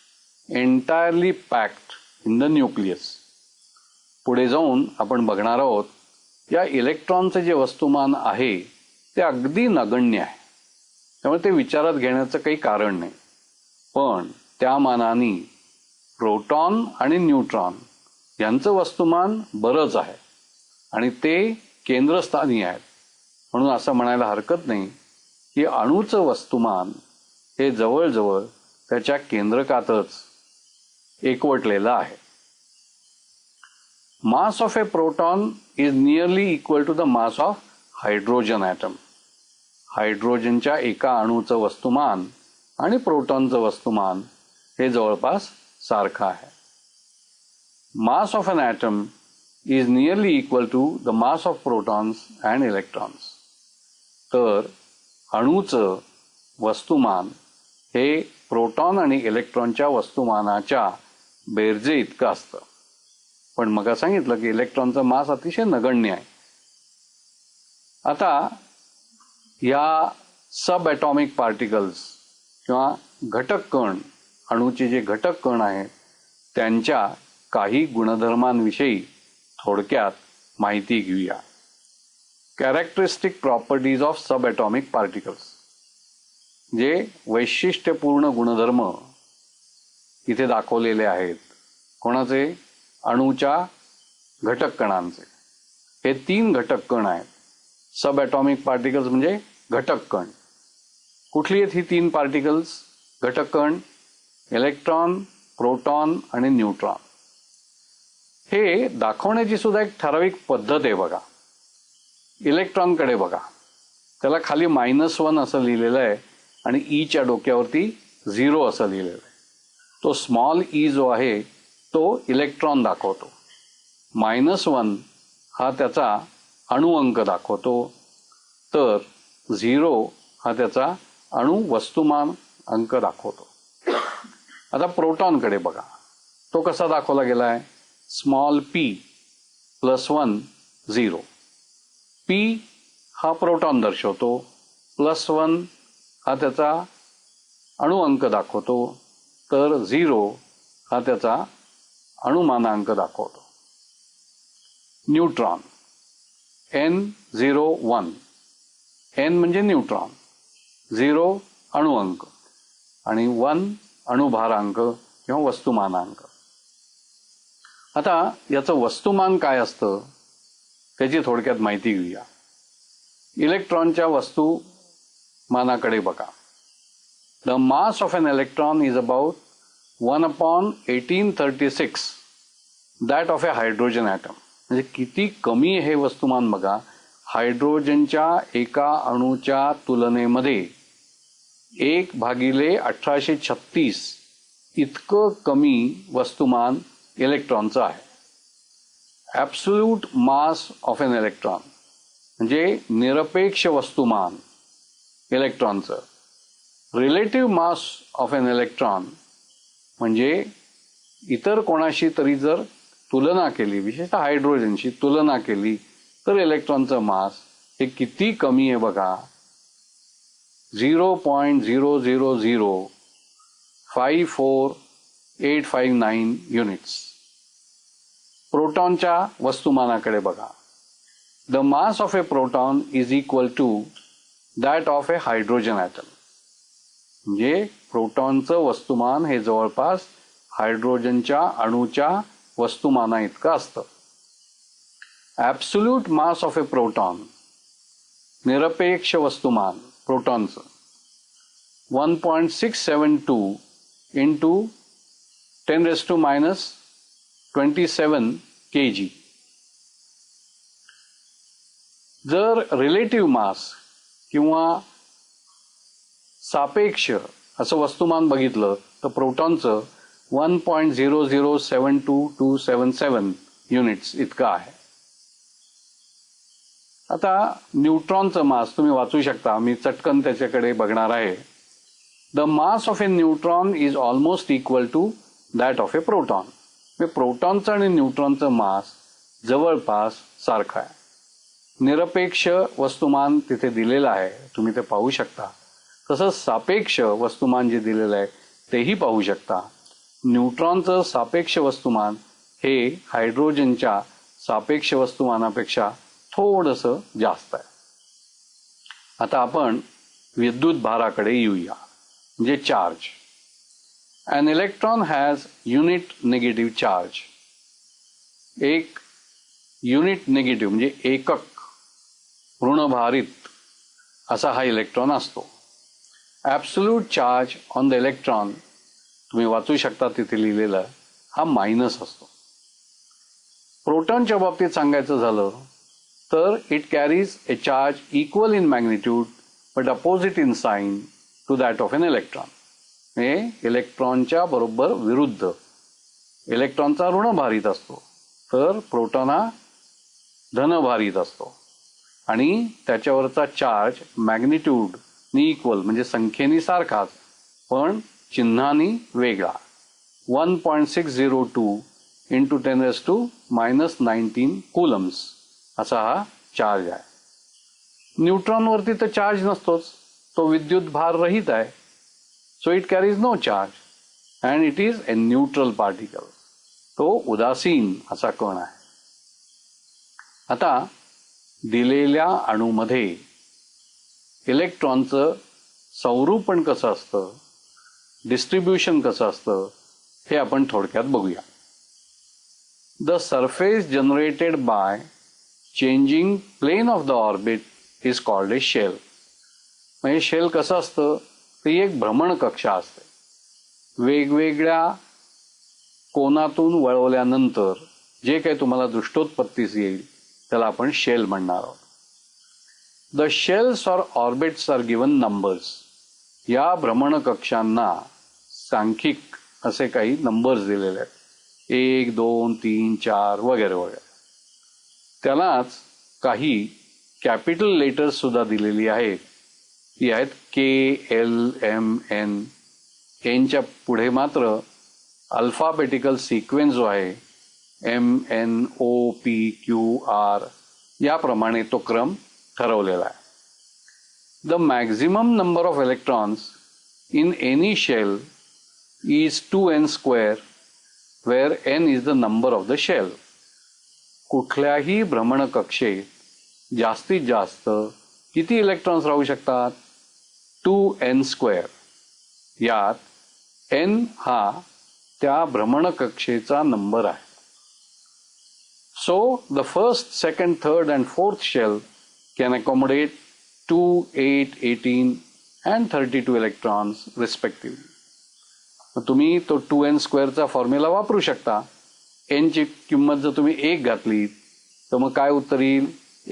entirely packed in the nucleus. पुढे जाऊन आपण बघणार आहोत या इलेक्ट्रॉनचे जे वस्तुमान आहे ते अगदी नगण्य आहे. त्यामुळे ते विचारात घेण्याचं काही कारण नाही. पण त्या मानाने प्रोटॉन आणि न्यूट्रॉन यांचं वस्तुमान बरंच आहे आणि ते केंद्रस्थानी आहेत. म्हणून असं म्हणायला हरकत नाही की अणूचं वस्तुमान हे जवळजवळ त्याच्या केंद्रकातच एकवटलेलं आहे. Mass of a proton is nearly equal to the mass of hydrogen atom. हायड्रोजनच्या एका अणूचं वस्तुमान आणि प्रोटॉनचं वस्तुमान हे जवळपास सारखं आहे. Mass of an atom is nearly equal to the mass of protons and electrons. तर अणूचं वस्तुमान हे प्रोटॉन आणि इलेक्ट्रॉनच्या वस्तुमानाच्या बेरजे इतकं असतं. पण मग सांगितलं की इलेक्ट्रॉनचा मास अतिशय नगण्य आहे. आता या सब ॲटॉमिक पार्टिकल्स किंवा घटक कण, अणूचे जे घटक कण आहेत त्यांच्या काही गुणधर्मांविषयी थोडक्यात माहिती घेऊया. Characteristic properties of sub atomic particles, जे वैशिष्ट्यपूर्ण गुणधर्म इथे दाखवलेले आहेत. कोणाचे? अणूच्या घटक कणांचे. हे 3 घटक कण आहेत. सब ॲटॉमिक पार्टिकल्स म्हणजे घटक कण. कुठली आहेत ही 3 पार्टिकल्स घटक कण? इलेक्ट्रॉन, प्रोटॉन आणि न्यूट्रॉन. हे दाखवण्याची सुद्धा एक ठराविक पद्धत आहे बघा. इलेक्ट्रॉनकडे बघा, त्याला खाली -1 असं लिहिलेलं आहे आणि ईच्या डोक्यावरती 0 असं लिहिलेलं आहे. तो स्मॉल ई जो आहे तो इलेक्ट्रॉन दाखवतो. -1 हा त्याचा अणुअंक दाखवतो, तर 0 हा त्याचा अणु वस्तुमान अंक दाखवतो. आता प्रोटॉनकडे बघा, तो कसा दाखवला गेला आहे? Small p +1 0. p हा प्रोटॉन दर्शवतो, +1 हा त्याचा अणुअंक दाखवतो, तर 0 हा त्याचा अणुमानांक दाखवतो. न्यूट्रॉन N01, N म्हणजे न्यूट्रॉन, 0 अणुअंक आणि 1 अणुभारांक किंवा वस्तुमानांक. आता याचं वस्तुमान काय असतं त्याची थोडक्यात माहिती घेऊया. इलेक्ट्रॉनच्या वस्तुमानाकडे बघा. The mass of an electron is about 1/1836 that of a hydrogen atom. म्हणजे किती कमी हे वस्तुमान बघा. हायड्रोजनच्या एका अणूच्या तुलनेमध्ये 1/1836 इतकं कमी वस्तुमान इलेक्ट्रॉनचं आहे. Absolute mass of an electron म्हणजे निरपेक्ष वस्तुमान इलेक्ट्रॉनचं. Relative mass of an electron म्हणजे इतर कोणाशी तरी जर तुलना केली, विशेषतः हायड्रोजनशी तुलना केली, तर इलेक्ट्रॉनचं मास हे किती कमी आहे बघा. 0.00054859 युनिट्स. प्रोटॉनच्या वस्तुमानाकडे बघा. The mass of a proton is equal to that of a hydrogen atom. म्हणजे प्रोटॉनचं वस्तुमान हे जवळपास हायड्रोजनच्या अणूच्या वस्तुमाना इतकं असतं. Absolute mass of a proton, निरपेक्ष वस्तुमान प्रोटॉनचं, 1.672 × 10⁻⁻27 kg. जर रिलेटिव्ह मास किंवा सापेक्ष असं वस्तुमान बघितलं तर प्रोटॉनचं 1.0072277 युनिट्स इतकं आहे. आता न्यूट्रॉनचं मास तुम्ही वाचू शकता, मी चटकन त्याच्याकडे बघणार आहे. The mass of a neutron is almost equal to that of a proton. म्हणजे प्रोटॉनचं आणि न्यूट्रॉनचं मास जवळपास सारखं आहे. निरपेक्ष वस्तुमान तिथे दिलेलं आहे, तुम्ही ते पाहू शकता. तसंच सापेक्ष वस्तुमान जे दिलेलं आहे तेही पाहू शकता. न्यूट्रॉनचं सापेक्ष वस्तुमान हे हायड्रोजनच्या सापेक्ष वस्तुमानापेक्षा थोडंसं जास्त आहे. आता आपण विद्युत भाराकडे येऊया, म्हणजे charge. An electron has unit negative charge. एक युनिट निगेटिव्ह म्हणजे एकक ऋणभारित असा हा इलेक्ट्रॉन असतो. Absolute charge on the electron तुम्ही वाचू शकता, तिथे लिहिलेलं हा मायनस असतो. प्रोटॉनच्या बाबतीत सांगायचं झालं तर it carries A charge equal in magnitude but opposite in sign to that of an electron. हे इलेक्ट्रॉनच्या बरोबर विरुद्ध. इलेक्ट्रॉनचा ऋणभारित असतो तर प्रोटॉन हा धनभारित असतो आणि त्याच्यावरचा चार्ज मॅग्निट्यूडनी इक्वल म्हणजे संख्येनी सारखाच पण चिन्हानी वेगळा. 1.602 इंटू 10⁻⁻19 कुलम्स असा हा चार्ज आहे. न्यूट्रॉनवरती तर चार्ज नसतोच, तो विद्युत भार रहित आहे. So it carries no charge and it is a neutral particle. तो उदासीन असा कण आहे. आता दिलेल्या अणूमध्ये इलेक्ट्रॉनचं संरूपण कसं असतं, डिस्ट्रीब्युशन कसं असतं हे आपण थोडक्यात बघूया. The surface generated by changing plane of the orbit is called a shell. म्हणजे शेल कसं असतं, ती एक भ्रमणकक्षा असते. वेगवेगळ्या कोनातून वळवल्यानंतर जे काही तुम्हाला दृष्टोत्पत्तीस येईल त्याला आपण शेल म्हणणार आहोत. The shells or orbits are given numbers. या भ्रमणकक्षांना सांख्यिक असे काही नंबर्स दिलेले आहेत, 1, 2, 3, 4 वगैरे वगैरे. त्यालाच काही कॅपिटल लेटर्स सुद्धा दिलेली आहेत. ती आहेत KLMN. एनच्या पुढे मात्र अल्फाबेटिकल सिक्वेन्स जो आहे MNOPQR याप्रमाणे तो क्रम ठरवलेला आहे. The maximum number of electrons in any shell is 2n², where n is the number of the shell. कुठल्याही भ्रमणकक्षेत जास्तीत जास्त किती इलेक्ट्रॉन्स राहू शकतात? 2n². यात n हा त्या भ्रमणकक्षेचा नंबर आहे. So the first, second, third and fourth shell can accommodate 2, 8, 18 and 32 electrons respectively. तुम्ही तो 2n² चा फॉर्म्युला वापरू शकता. n ची किंमत जर तुम्ही 1 घातली तर मग काय उत्तर येईल?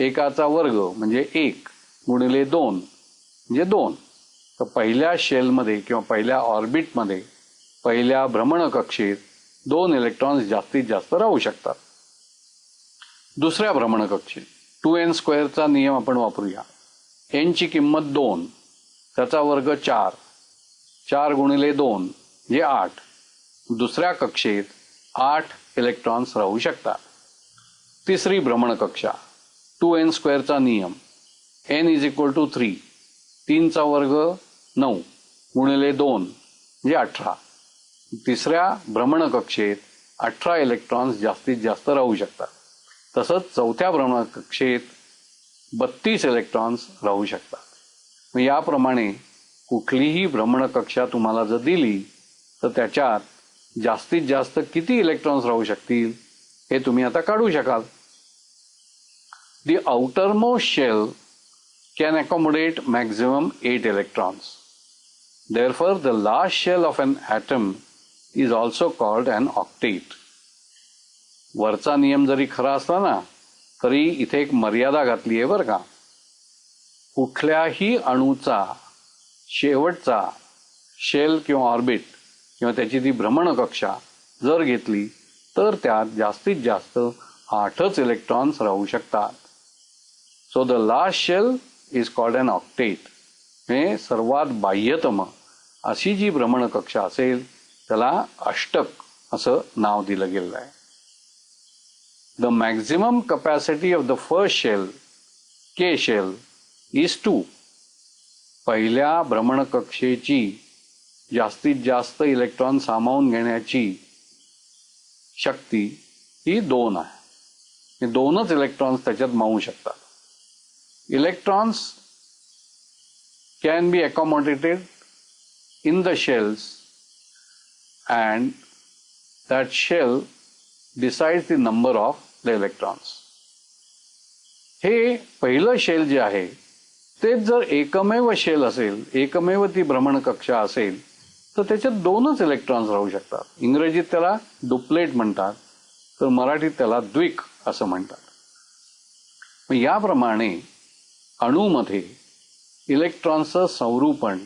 1चा वर्ग म्हणजे 1 गुणिले 2 म्हणजे 2. तर पहिल्या शेलमध्ये किंवा पहिल्या ऑर्बिटमध्ये पहिल्या भ्रमणकक्षेत 2 इलेक्ट्रॉन्स जास्तीत जास्त राहू शकतात. दुसऱ्या भ्रमणकक्षेत 2n² चा नियम आपण वापरूया. n ची किंमत 2, त्याचा वर्ग 4, 4 गुणिले 2 म्हणजे 8. दुसऱ्या कक्षेत 8 इलेक्ट्रॉन्स राहू शकतात. तिसरी भ्रमणकक्षा 2n² चा नियम. n = 3, 3 चा वर्ग 9 गुणिले 2 म्हणजे 18. तिसऱ्या भ्रमणकक्षेत 18 इलेक्ट्रॉन्स जास्तीत जास्त राहू शकतात. तसंच चौथ्या भ्रमणकक्षेत 32 इलेक्ट्रॉन्स राहू शकतात. मग याप्रमाणे कुठलीही भ्रमणकक्षा तुम्हाला जर दिली तर त्याच्यात जास्तीत जास्त किती इलेक्ट्रॉन्स राहू शकतील हे तुम्ही आता काढू शकाल. The outermost shell can accommodate maximum 8 electrons. Therefore, the last shell of an atom is also called an octet. वरचा नियम जरी खरा असला ना तरी इथे एक मर्यादा घातली आहे बरं का. कुठल्याही अणूचा शेवटचा शेल किंवा ऑर्बिट किंवा त्याची ती भ्रमणकक्षा जर घेतली तर त्यात जास्तीत जास्त 8च इलेक्ट्रॉन्स राहू शकतात. So the last shell is called an octet. हे सर्वात बाह्यतम अशी जी भ्रमणकक्षा असेल त्याला अष्टक असं नाव दिलं गेलं आहे. The maximum capacity of the first shell, K shell, is 2. पहिल्या भ्रमणकक्षेची जास्तीत जास्त इलेक्ट्रॉन सामावून घेण्याची शक्ती ही 2 आहे. हे 2च इलेक्ट्रॉन्स त्याच्यात मावू शकतात. Electrons can be accommodated in the shells and that shell decides the number of the electrons. हे पहिलं शेल जे आहे तेच जर एकमेव शेल असेल, एकमेव ती भ्रमणकक्षा असेल तर त्याच्यात 2च इलेक्ट्रॉन्स राहू शकतात. इंग्रजीत त्याला डुप्लेट म्हणतात. तर मराठीत त्याला द्विक असं म्हणतात. मग याप्रमाणे अणूमध्ये इलेक्ट्रॉन्सचं संरूपण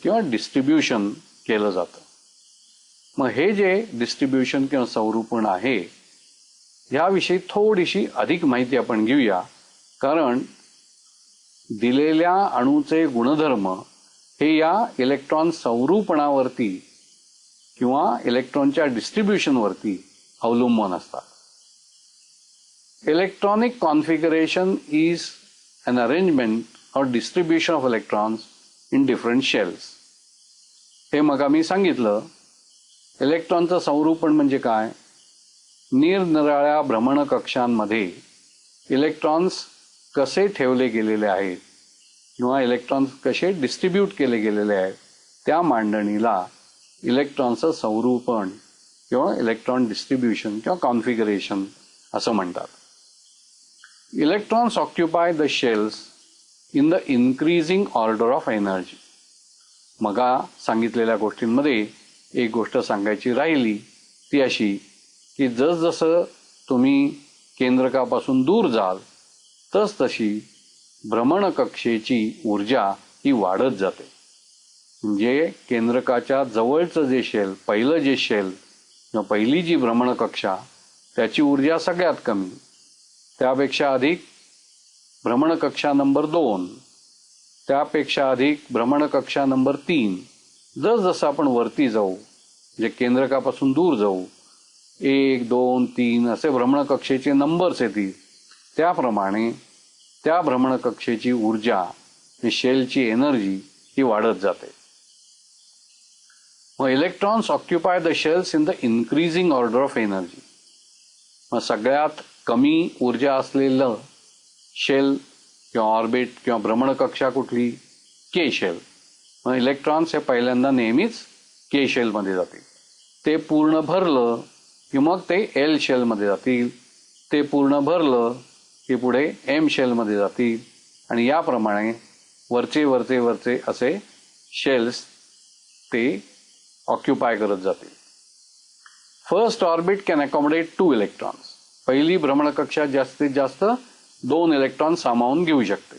किंवा डिस्ट्रीब्युशन केलं जातं. मग हे जे डिस्ट्रीब्युशन किंवा संरूपण आहे याविषयी थोडीशी अधिक माहिती आपण घेऊया, कारण दिलेल्या अणूचे गुणधर्म हे या इलेक्ट्रॉन संरूपणावरती किंवा इलेक्ट्रॉनच्या डिस्ट्रीब्युशनवरती अवलंबून असतात. Electronic configuration is an arrangement or distribution of electrons in different shells. हे मग मी सांगितलं. इलेक्ट्रॉनचं संरूपण म्हणजे काय? निरनिराळ्या भ्रमणकक्षांमध्ये इलेक्ट्रॉन्स कसे ठेवले गेलेले आहेत किंवा इलेक्ट्रॉन्स कसे डिस्ट्रीब्यूट केले गेलेले आहेत त्या मांडणीला इलेक्ट्रॉनचं संरूपण किंवा इलेक्ट्रॉन डिस्ट्रीब्युशन किंवा कॉन्फिगरेशन असं म्हणतात. Electrons occupy the shells in the increasing order of energy. मगा सांगितलेल्या गोष्टींमध्ये एक गोष्ट सांगायची राहिली ती अशी की जसजसं तुम्ही केंद्रकापासून दूर जाल तसतशी भ्रमणकक्षेची ऊर्जा ही वाढत जाते. म्हणजे केंद्रकाच्या जवळचं जे शेल, पहिलं जे शेल किंवा पहिली जी भ्रमणकक्षा त्याची ऊर्जा सगळ्यात कमी, त्यापेक्षा अधिक भ्रमणकक्षा नंबर 2, त्यापेक्षा अधिक भ्रमणकक्षा नंबर 3. जसजसं आपण वरती जाऊ म्हणजे केंद्रकापासून दूर जाऊ 1, 2, 3 असे भ्रमणकक्षेचे नंबर्स येतील त्याप्रमाणे त्या भ्रमणकक्षेची ऊर्जा, शेलची एनर्जी ही वाढत जाते. मग electrons occupy the shells in the increasing order of energy. मग सगळ्यात कमी ऊर्जा असलेलं शेल किंवा ऑर्बिट किंवा भ्रमणकक्षा कुठली? के शेल. मग इलेक्ट्रॉन्स हे पहिल्यांदा नेहमीच के शेलमध्ये जातील. ते पूर्ण भरलं की मग ते एल शेलमध्ये जातील. ते पूर्ण भरलं की पुढे एम शेलमध्ये जातील आणि याप्रमाणे वरचे वरचे वरचे असे शेल्स ते ऑक्युपाय करत जातील. First orbit can accommodate 2 electrons. पहिली भ्रमणकक्षा जास्तीत जास्त 2 इलेक्ट्रॉन सामावून घेऊ शकते.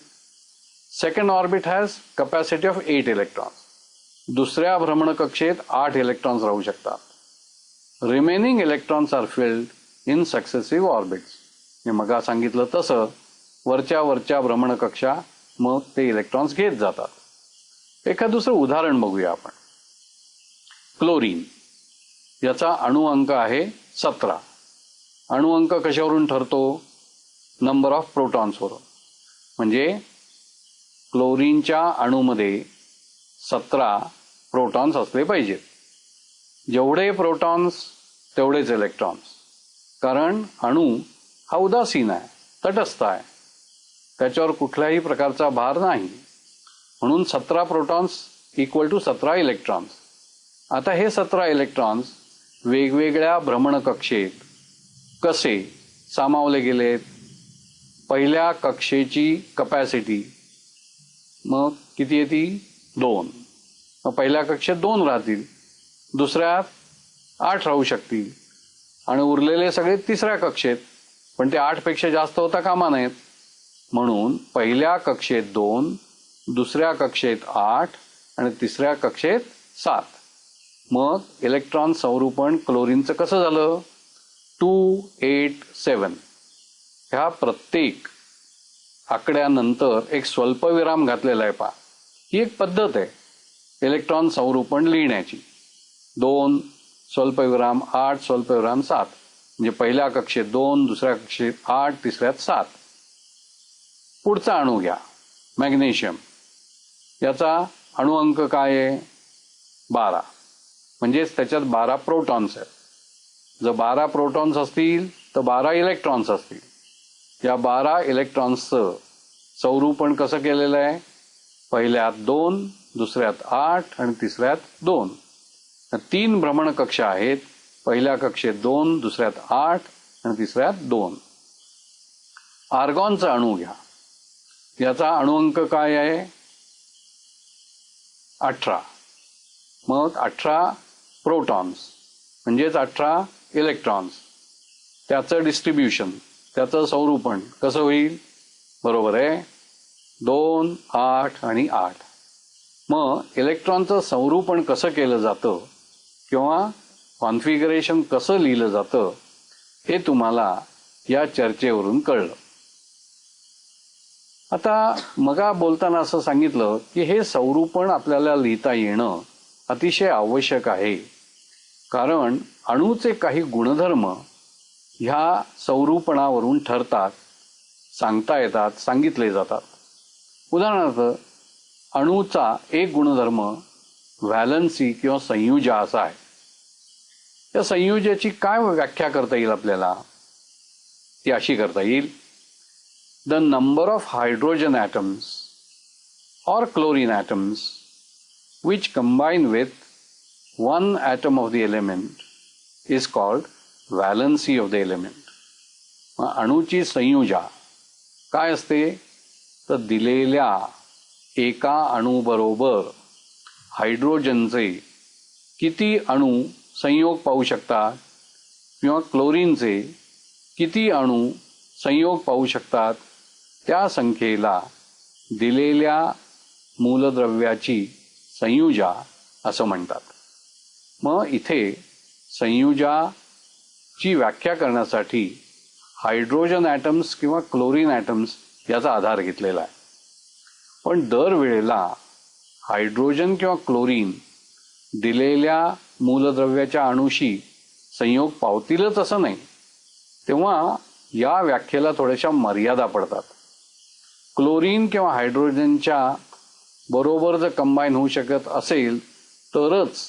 Second orbit has capacity of 8 electrons. दुसऱ्या भ्रमणकक्षेत 8 इलेक्ट्रॉन्स राहू शकतात. Remaining electrons are filled in successive orbits. मी मगा सांगितलं तसं वरच्या वरच्या भ्रमणकक्षा मग ते इलेक्ट्रॉन्स घेत जातात. एखादं दुसरं उदाहरण बघूया आपण. क्लोरीन याचा अणुअंक आहे 17. अणुअंक कशावरून ठरतो? नंबर ऑफ प्रोटॉन्सवरून. म्हणजे क्लोरीनच्या अणूमध्ये 17 प्रोटॉन्स असले पाहिजेत. जेवढे प्रोटॉन्स तेवढेच इलेक्ट्रॉन्स. कारण अणू हा उदासीन आहे, तटस्थ आहे, त्याच्यावर कुठल्याही प्रकारचा भार नाही. म्हणून 17 प्रोटॉन्स इक्वल टू 17 इलेक्ट्रॉन्स. आता हे 17 इलेक्ट्रॉन्स वेगवेगळ्या भ्रमणकक्षेत कसे सामावले गेलेत? पहिल्या कक्षेची कपॅसिटी मग किती येते? 2. मग पहिल्या कक्षेत 2 राहतील, दुसऱ्यात 8 राहू शकतील आणि उरलेले सगळे तिसऱ्या कक्षेत. पण ते 8 पेक्षा जास्त होता कामा नयेत. म्हणून पहिल्या कक्षेत 2, दुसऱ्या कक्षेत 8 आणि तिसऱ्या कक्षेत 7. मग इलेक्ट्रॉन संरूपण क्लोरीनचं कसं झालं? 2, 8, 7. ह्या प्रत्येक आकड्यानंतर एक स्वल्पविराम घातलेला आहे पहा. ही एक पद्धत आहे इलेक्ट्रॉन संरूपण लिहिण्याची. 2 स्वल्पविराम 8 स्वल्पविराम 7. म्हणजे पहिल्या कक्षेत 2, दुसऱ्या कक्षेत 8, तिसऱ्यात 7. पुढचा अणू घ्या, मॅग्नेशियम. याचा अणुअंक काय आहे? 12. म्हणजेच त्याच्यात 12 प्रोटॉन्स आहेत. जर 12 प्रोटॉन्स असतील तर 12 इलेक्ट्रॉन्स असतील. या 12 इलेक्ट्रॉन्सचं संरूपण कसं केलेलं आहे? पहिल्यात 2, दुसऱ्यात 8 आणि तिसऱ्यात 2. 3 भ्रमणकक्षा आहेत. पहिल्या कक्षेत 2, दुसऱ्यात 8 आणि तिसऱ्यात 2. आर्गॉनचा अणू घ्या. याचा अणुअंक काय आहे? 18. मग 18 प्रोटॉन्स म्हणजेच 18 इलेक्ट्रॉन्स. त्याचं डिस्ट्रीब्युशन, त्याचं संरूपण कसं होईल? बरोबर आहे, 2, 8 आणि 8. मग इलेक्ट्रॉनचं संरूपण कसं केलं जातं किंवा कॉन्फिगरेशन कसं लिहिलं जातं हे तुम्हाला या चर्चेवरून कळलं. आता मगा बोलताना असं सांगितलं की हे संरूपण आपल्याला लिहिता येणं अतिशय आवश्यक आहे, कारण अणूचे काही गुणधर्म ह्या संरूपणावरून ठरतात, सांगता येतात, सांगितले जातात. उदाहरणार्थ, अणूचा एक गुणधर्म व्हॅलन्सी किंवा संयुजा असा आहे. या संयुजाची काय व्याख्या करता येईल आपल्याला? ती अशी करता येईल: the number of hydrogen atoms or chlorine atoms which combine with one atom of the element is called valency of the element. अणूची संयुजा काय असते? तर दिलेल्या एका अणूबरोबर हायड्रोजनचे किती अणू संयोग पाहू शकतात किंवा क्लोरीनचे किती अणू संयोग पाहू शकतात, त्या संख्येला दिलेल्या मूलद्रव्याची संयुजा असं म्हणतात. मग इथे संयुजाची व्याख्या करण्यासाठी हायड्रोजन ॲटम्स किंवा क्लोरीन ॲटम्स याचा आधार घेतलेला आहे. पण दरवेळेला हायड्रोजन किंवा क्लोरीन दिलेल्या मूलद्रव्याच्या अणूशी संयोग पावतीलच असं नाही. तेव्हा या व्याख्येला थोड्याशा मर्यादा पडतात. क्लोरीन किंवा हायड्रोजनच्या बरोबर जर कंबाईन होऊ शकत असेल तरच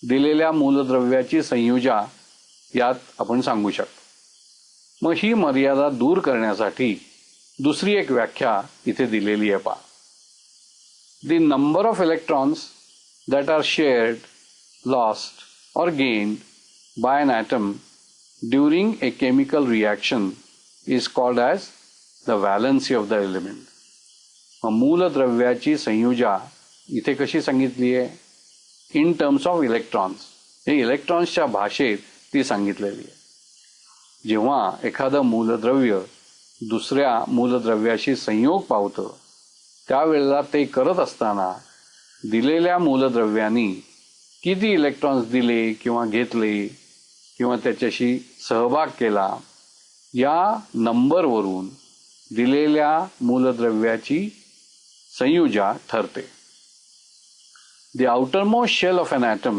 दिलेल्या मूलद्रव्याची संयुजा यात आपण सांगू शकतो. मग ही मर्यादा दूर करण्यासाठी दुसरी एक व्याख्या इथे दिलेली आहे पहा. The number of electrons that are shared, lost or gained by an atom during a chemical reaction is called as the valency of the element. मूलद्रव्याची संयुजा इथे कशी सांगितली आहे? In terms of electrons. हे इलेक्ट्रॉन्सच्या भाषेत ती सांगितलेली आहे. जेव्हा एखादं मूलद्रव्य दुसऱ्या मूलद्रव्याशी संयोग पावतं त्यावेळेला ते करत असताना दिलेल्या मूलद्रव्यानी किती इलेक्ट्रॉन्स दिले किंवा घेतले किंवा त्याच्याशी सहभाग केला, या नंबरवरून दिलेल्या मूलद्रव्याची संयुजा ठरते. The outermost shell of an atom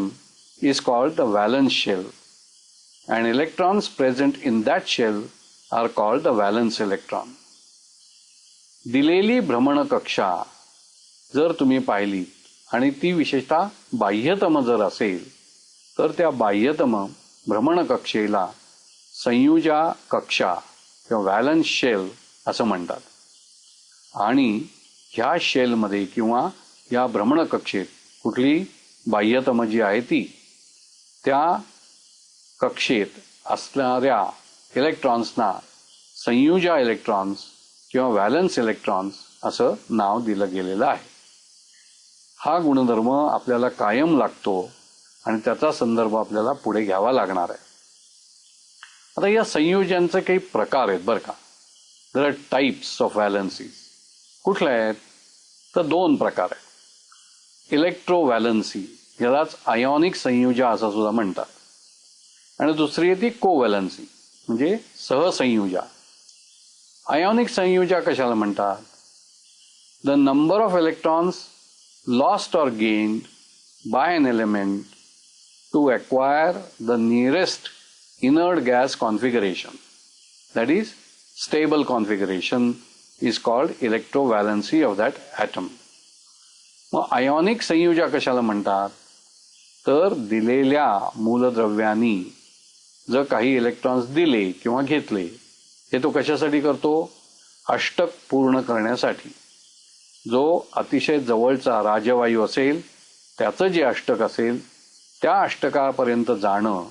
is called the valence shell, and electrons present in that shell are called the valence electron. दिलेली भ्रमणकक्षा जर तुम्ही पाहिली आणि ती विशेषतः बाह्यतम जर असेल तर त्या बाह्यतम भ्रमणकक्षेला संयुजा कक्षा किंवा व्हॅलन्स शेल असं म्हणतात. आणि ह्या शेलमध्ये किंवा या भ्रमणकक्षेत कुठली बाह्यतम जी आहे ती, त्या कक्षेत असणाऱ्या इलेक्ट्रॉन्सना संयुजा इलेक्ट्रॉन्स किंवा व्हॅलन्स इलेक्ट्रॉन्स असं नाव दिलं गेलेलं आहे. हा गुणधर्म आपल्याला कायम लागतो आणि त्याचा संदर्भ आपल्याला पुढे घ्यावा लागणार आहे. आता या संयुजांचे काही प्रकार आहेत बरं का. There are types of valencies. कुठल्या आहेत? तर 2 प्रकार आहेत. इलेक्ट्रोव्हॅलन्सी, यालाच आयोनिक संयुजा असं सुद्धा म्हणतात, आणि दुसरी आहे ती कोव्हॅलन्सी म्हणजे सहसंयुजा. आयोनिक संयुजा कशाला म्हणतात? The number of electrons lost or gained by an element to acquire the nearest inert gas configuration, that is stable configuration, is called electrovalency of that atom. मग आयोनिक संयुजा कशाला म्हणतात? तर दिलेल्या मूलद्रव्यांनी जर काही इलेक्ट्रॉन्स दिले किंवा घेतले, हे तो कशासाठी करतो? अष्टक पूर्ण करण्यासाठी. जो अतिशय जवळचा राजवायू असेल त्याचं जे अष्टक असेल त्या अष्टकापर्यंत जाणं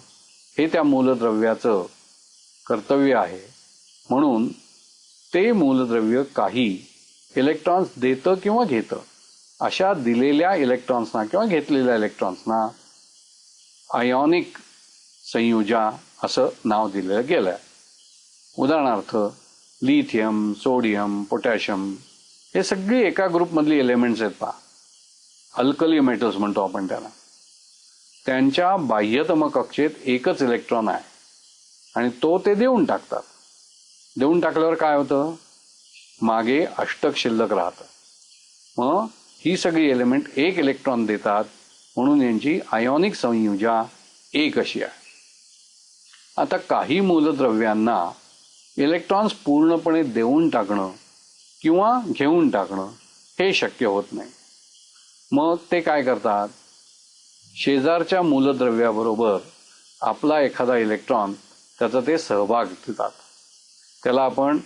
हे त्या मूलद्रव्याचं कर्तव्य आहे. म्हणून ते मूलद्रव्य काही इलेक्ट्रॉन्स देतं किंवा घेतं. अशा दिलेल्या इलेक्ट्रॉन्सना किंवा घेतलेल्या इलेक्ट्रॉन्सना आयोनिक संयुजा असं नाव दिलं गेलं आहे. उदाहरणार्थ लिथियम, सोडियम, पोटॅशियम हे सगळी एका ग्रुपमधली एलिमेंट्स आहेत पहा. अल्कली मेटल्स म्हणतो आपण त्याला. त्यांच्या बाह्यतम कक्षेत एकच इलेक्ट्रॉन आहे आणि तो ते देऊन टाकतात. देऊन टाकल्यावर काय होतं, मागे अष्टक शिल्लक राहतं. मग ही सगळी एलिमेंट एक इलेक्ट्रॉन देतात, म्हणून यांची आयोनिक संयुजा एक अशी आहे. आता काही मूलद्रव्यांना इलेक्ट्रॉन्स पूर्णपणे देऊन टाकणं किंवा घेऊन टाकणं हे शक्य होत नाही. मग ते काय करतात, शेजारच्या मूलद्रव्याबरोबर आपला एखादा इलेक्ट्रॉन त्याचा ते सहभाग देतात. त्याला आपण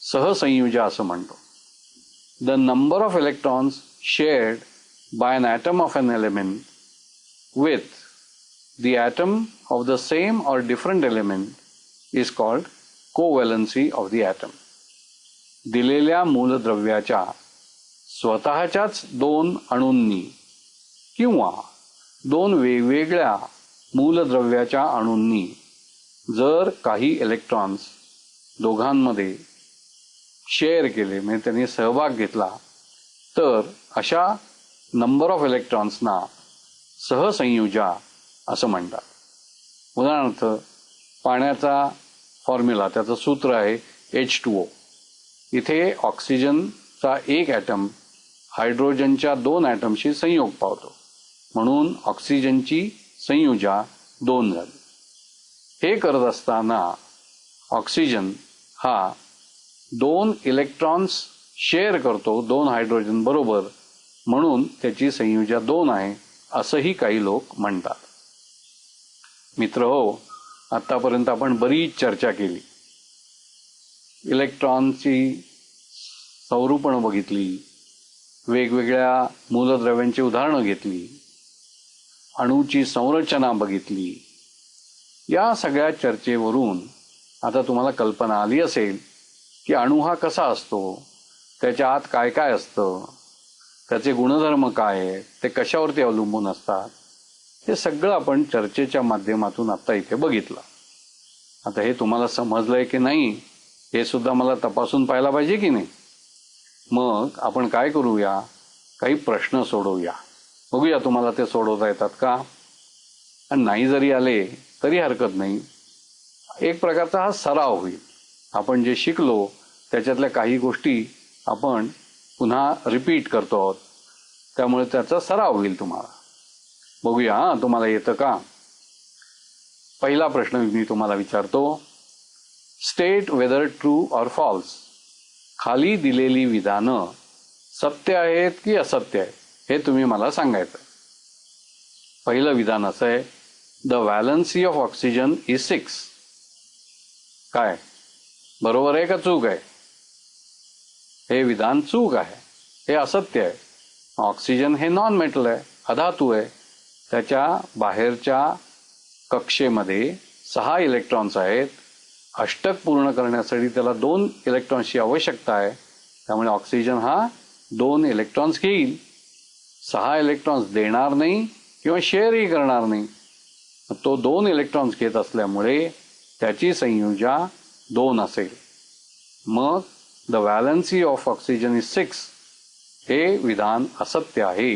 सहसंयुजा असं म्हणतो. The number of electrons shared by an atom of an element with the atom of the same or different element is called covalency of the atom. दिलेल्या मूलद्रव्याच्या स्वतःच्याच दोन अणूंनी किंवा दोन वेगवेगळ्या मूलद्रव्याच्या अणूंनी जर काही इलेक्ट्रॉन्स दोघांमध्ये शेअर केले, म्हणजे त्यांनी सहभाग घेतला, तर अशा नंबर ऑफ इलेक्ट्रॉन्सना सहसंयुजा असं म्हणतात. उदाहरणार्थ पाण्याचा फॉर्म्युला, त्याचं सूत्र आहे H2O. इथे ऑक्सिजनचा एक ॲटम हायड्रोजनच्या दोन ॲटमशी संयोग पावतो, म्हणून ऑक्सिजनची संयुजा 2 झाली. हे करत असताना ऑक्सिजन हा 2 इलेक्ट्रॉन्स शेअर करतो 2 हायड्रोजन बरोबर, म्हणून त्याची संयुजा 2 आहे असंही काही लोक म्हणतात. मित्र हो, आतापर्यंत आपण बरीच चर्चा केली. इलेक्ट्रॉनची स्वरूपण बघितली, वेगवेगळ्या मूलद्रव्यांची उदाहरणं घेतली, अणूची संरचना बघितली. या सगळ्या चर्चेवरून आता तुम्हाला कल्पना आली असेल की अणू हा कसा असतो, त्याच्या आत काय काय असतं, त्याचे गुणधर्म काय आहेत, ते कशावरती अवलंबून असतात, हे सगळं आपण चर्चेच्या माध्यमातून आता इथे बघितलं. आता हे तुम्हाला समजलंय की नाही हे सुद्धा मला तपासून पाहायला पाहिजे की नाही. मग आपण काय करूया, काही प्रश्न सोडवूया. बघूया तुम्हाला ते सोडवता येतात का. आणि नाही जरी आले तरी हरकत नाही, एक प्रकारचा हा सराव होईल. आपण जे शिकलो त्याच्यातल्या काही गोष्टी आपण पुन्हा रिपीट करतो आहोत, त्यामुळे त्याचा सराव होईल तुम्हाला. बघूया तुम्हाला येतं का. पहिला प्रश्न मी तुम्हाला विचारतो, state whether true or false. खाली दिलेली विधानं सत्य आहेत की असत्य आहेत हे तुम्ही मला सांगायचं. पहिलं विधान असं आहे, the valency of oxygen is 6. काय बरोबर आहे का चूक आहे. हे विधान चूक आहे, हे असत्य आहे. ऑक्सिजन हे नॉन मेटल आहे, अधातू आहे. त्याच्या बाहेरच्या कक्षेमध्ये 6 इलेक्ट्रॉन्स आहेत. अष्टक पूर्ण करण्यासाठी त्याला 2 इलेक्ट्रॉन्सची आवश्यकता आहे, त्यामुळे ऑक्सिजन हा 2 इलेक्ट्रॉन्स घेईल, 6 इलेक्ट्रॉन्स देणार नाही किंवा शेअरही करणार नाही. तो 2 इलेक्ट्रॉन्स घेत असल्यामुळे त्याची संयुजा 2 असेल. मग the valency of oxygen is 6 हे विधान असत्य आहे.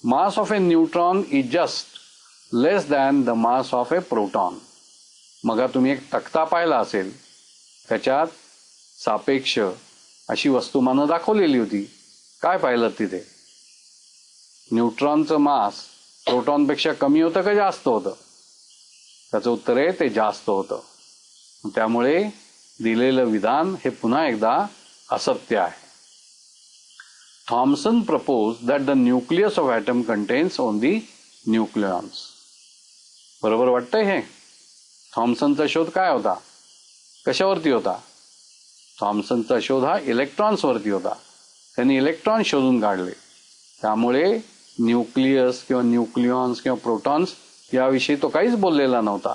मास of a neutron is just less than the mass of a proton. मग तुम्ही एक तक्ता पाहिला असेल, त्याच्यात सापेक्ष अशी वस्तुमानं दाखवलेली होती. काय पाहिलं तिथे, न्यूट्रॉनचं मास प्रोटॉनपेक्षा कमी होतं का जास्त होतं. त्याचं उत्तर आहे ते जास्त होतं. त्यामुळे दिलेलं विधान हे पुन्हा एकदा असत्य आहे. Thomson propose that the nucleus of atom contains only nucleons. बरोबर वाटतंय हे. थॉम्सनचा शोध काय होता, कशावरती होता. थॉम्सनचा शोध हा इलेक्ट्रॉन्सवरती होता. त्यांनी इलेक्ट्रॉन शोधून काढले, त्यामुळे न्यूक्लियस किंवा न्यूक्लियॉन्स किंवा प्रोटॉन्स याविषयी तो काहीच बोललेला नव्हता.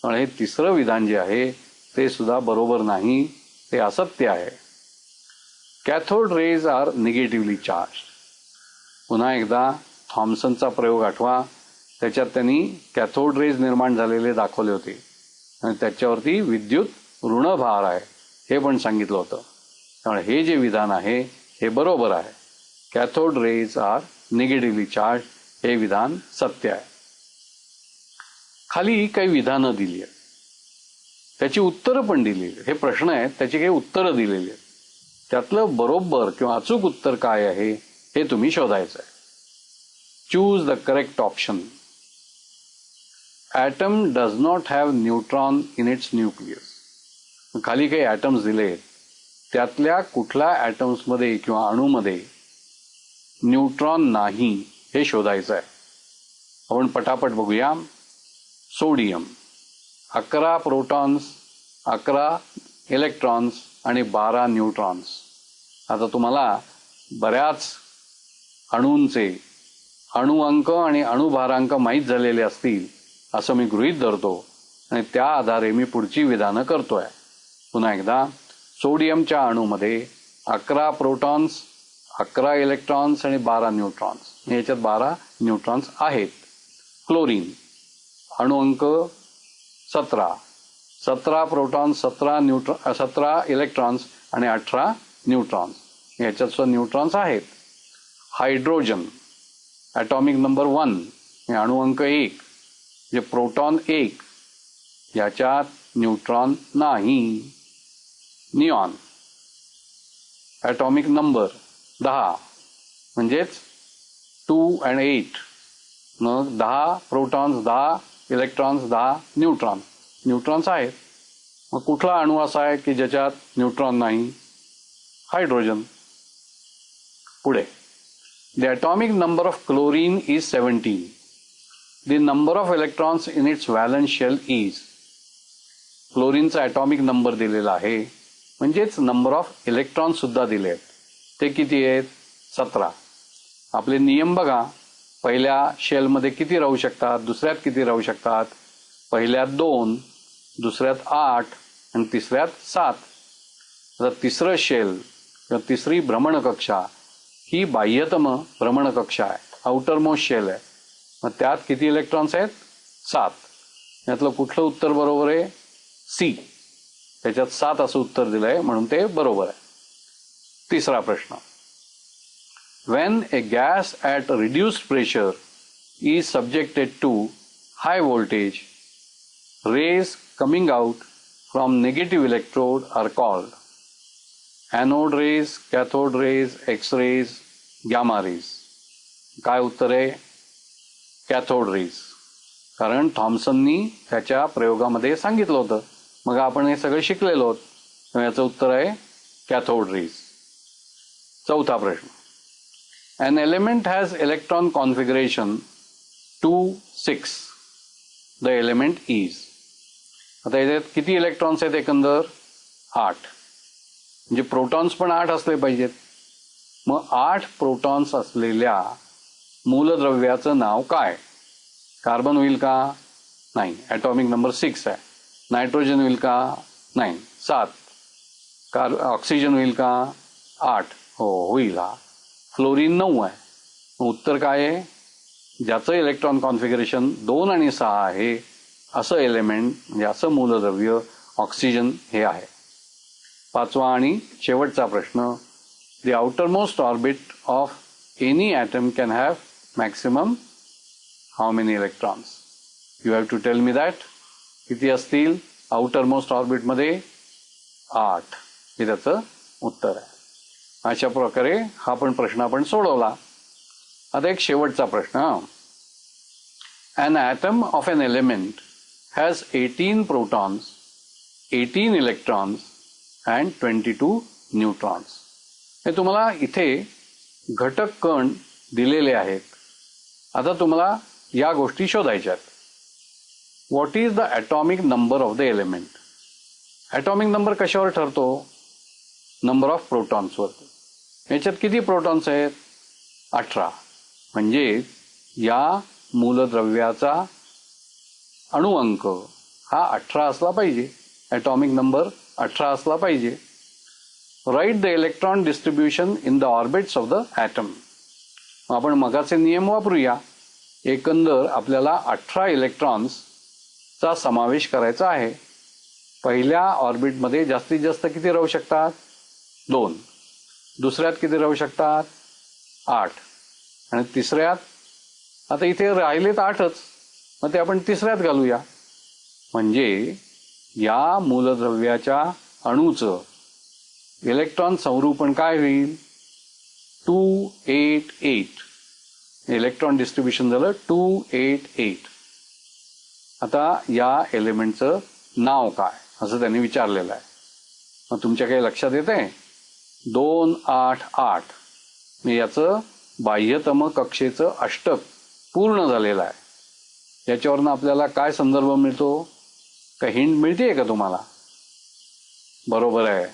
पण हे तिसरं विधान जे आहे ते सुद्धा बरोबर नाही, ते असत्य आहे. Cathode rays are negatively charge. पुन्हा एकदा थॉम्सनचा प्रयोग आठवा. त्याच्यात त्यांनी कॅथोड रेज निर्माण झालेले दाखवले होते आणि त्याच्यावरती विद्युत ऋणभार आहे हे पण सांगितलं होतं. त्यामुळे हे जे विधान आहे हे बरोबर आहे. Cathode rays are negatively charge हे विधान सत्य आहे. खाली काही विधानं दिली आहेत, त्याची उत्तरं पण दिलेली आहेत. हे प्रश्न आहेत, त्याची काही उत्तरं दिलेली आहेत. त्यातलं बरोबर किंवा अचूक उत्तर काय आहे हे तुम्ही शोधायचं आहे. Choose the correct option. Atom does not have neutron in its nucleus. खाली काही ॲटम्स दिलेत, त्यातल्या कुठल्या ॲटम्समध्ये किंवा अणूमध्ये न्यूट्रॉन नाही हे शोधायचं आहे. आपण पटापट बघूया. सोडियम 11 प्रोटॉन्स, 11 इलेक्ट्रॉन्स आणि 12 न्यूट्रॉन्स. आता तुम्हाला बऱ्याच अणूंचे अणुअंक आणि अणुभारांक माहीत झालेले असतील असं मी गृहीत धरतो आणि त्या आधारे मी पुढची विधानं करतोय. पुन्हा एकदा, सोडियमच्या अणूमध्ये 11 प्रोटॉन्स, 11 इलेक्ट्रॉन्स आणि 12 न्यूट्रॉन्स. याच्यात 12 न्यूट्रॉन्स आहेत. क्लोरीन अणुअंक 17, 17 प्रोटॉन्स, 17 इलेक्ट्रॉन्स आणि 18 न्यूट्रॉन्स. याच्यात सुद्धा न्यूट्रॉन्स आहेत. हायड्रोजन ॲटॉमिक नंबर 1 हे अणुअंक 1, जे प्रोटॉन 1, याच्यात न्यूट्रॉन नाही. निऑन ॲटॉमिक नंबर 10 म्हणजेच 2 and 8. मग 10 प्रोटॉन्स, 10 इलेक्ट्रॉन्स, 10 न्यूट्रॉन. न्यूट्रॉन्स आहेत. मग कुठला अणू असा आहे की ज्याच्यात न्यूट्रॉन नाही? हायड्रोजन. पुढे, the atomic number of chlorine is 17. The number of electrons in its valence shell is. क्लोरीनचा ॲटॉमिक नंबर दिलेला आहे, म्हणजेच नंबर ऑफ इलेक्ट्रॉन्स सुद्धा दिले आहेत. ते किती आहेत? 17. आपले नियम बघा. पहिल्या शेलमध्ये किती राहू शकतात, दुसऱ्यात किती राहू शकतात? पहिल्यात 2, दुसऱ्यात 8 आणि तिसऱ्यात 7. तर तिसरं शेल किंवा तिसरी भ्रमणकक्षा ही बाह्यतम भ्रमणकक्षा आहे, आउटर मोस्ट शेल आहे. मग त्यात किती इलेक्ट्रॉन्स आहेत? 7. यातलं कुठलं उत्तर बरोबर आहे? सी. त्याच्यात 7 असं उत्तर दिलंय म्हणून ते बरोबर आहे. तिसरा प्रश्न. When a gas at reduced pressure is subjected to high voltage, rays coming out from negative electrode are called anode rays, cathode rays, X-rays, gamma rays. काय उत्तर आहे? Cathode rays. कारण थॉम्सननी त्याच्या प्रयोगामध्ये सांगितलं होतं. मग आपण हे सगळं शिकलेलो आहोत. याचं उत्तर आहे कॅथोड रेज. चौथा प्रश्न. An element has electron configuration 2, 6. The element is. आता याच्यात किती इलेक्ट्रॉन्स आहेत एकंदर? 8. म्हणजे प्रोटॉन्स पण 8 असले पाहिजेत. मग 8 प्रोटॉन्स असलेल्या मूलद्रव्याचं नाव काय? कार्बन होईल का? नाही. ॲटॉमिक नंबर 6 आहे. नायट्रोजन होईल का? नाही. 7. ऑक्सिजन होईल का? 8. हो, होईल. हा. फ्लोरीन 9 आहे. उत्तर काय आहे? ज्याचं इलेक्ट्रॉन कॉन्फिगरेशन 2 आणि 6 आहे असं एलिमेंट म्हणजे असं मूलद्रव्य ऑक्सिजन हे आहे. पाचवा आणि शेवटचा प्रश्न. The outermost orbit of any atom can have maximum how many electrons? You have to tell me that. किती असतील आउटरमोस्ट ऑर्बिटमध्ये? 8 हे त्याचं उत्तर आहे. अशा प्रकारे हा पण प्रश्न आपण सोडवला. आता एक शेवटचा प्रश्न. An atom of an element has 18 protons, 18 electrons and 22 neutrons. हे तुम्हाला इथे घटक कण दिलेले आहेत. आता तुम्हाला या गोष्टी शोधायच्या आहेत. What is the atomic number of the element? Atomic number कशावर ठरतो? नंबर ऑफ प्रोटॉन्सवरती. याच्यात किती प्रोटॉन्स आहेत? 18. म्हणजे या मूलद्रव्याचा अणुअंक हा 18 असला पाहिजे. ॲटॉमिक नंबर 18 असला पाहिजे. Write the electron distribution in the orbits of the atom. आपण मगाचे नियम वापरूया. एकंदर आपल्याला 18 इलेक्ट्रॉन्सचा समावेश करायचा आहे. पहिल्या ऑर्बिटमध्ये जास्तीत जास्त किती राहू शकतात? 2. दुसऱ्यात किती राहू शकतात? 8. आणि तिसऱ्यात? आता इथे राहिलेत 8च, मग ते आपण तिसऱ्यात घालूया. म्हणजे या मूलद्रव्याच्या अणूचं इलेक्ट्रॉन संरूपण काय होईल? 288. इलेक्ट्रॉन डिस्ट्रीब्युशन झालं 288. आता या एलिमेंटचं नाव काय असं त्यांनी विचारलेलं आहे. मग तुमच्या काही लक्षात येते? 288 म्हणजे याचं बाह्यतम कक्षेचं अष्टक पूर्ण झालेलं आहे. याच्यावरनं आपल्याला काय संदर्भ मिळतो? का हिंट मिळतेय का तुम्हाला? बरोबर आहे,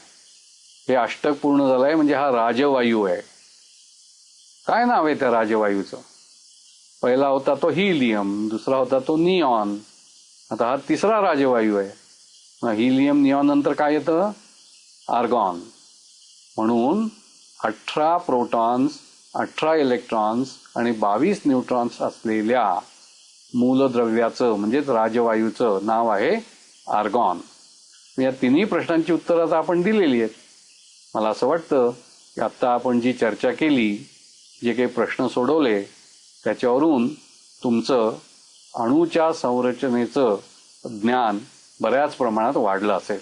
हे अष्टक पूर्ण झालंय म्हणजे हा राजवायू आहे. काय नाव आहे त्या राजवायूचं? पहिला होता तो हिलियम, दुसरा होता तो निऑन, आता हा तिसरा राजवायू आहे. हिलियम निऑन नंतर काय येतं? आर्गॉन. म्हणून 18 प्रोटॉन्स, 18 इलेक्ट्रॉन्स आणि 22 न्यूट्रॉन्स असलेल्या मूलद्रव्याचं म्हणजेच राजवायूचं नाव आहे आर्गॉन. या तिन्ही प्रश्नांची उत्तरं आता आपण दिलेली आहेत. मला असं वाटतं की आत्ता आपण जी चर्चा केली, जे काही प्रश्न सोडवले, त्याच्यावरून तुमचं अणूच्या संरचनेचं ज्ञान बऱ्याच प्रमाणात वाढलं असेल.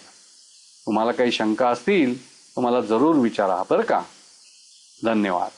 तुम्हाला काही शंका असतील तर मला जरूर विचारा बरं का. धन्यवाद.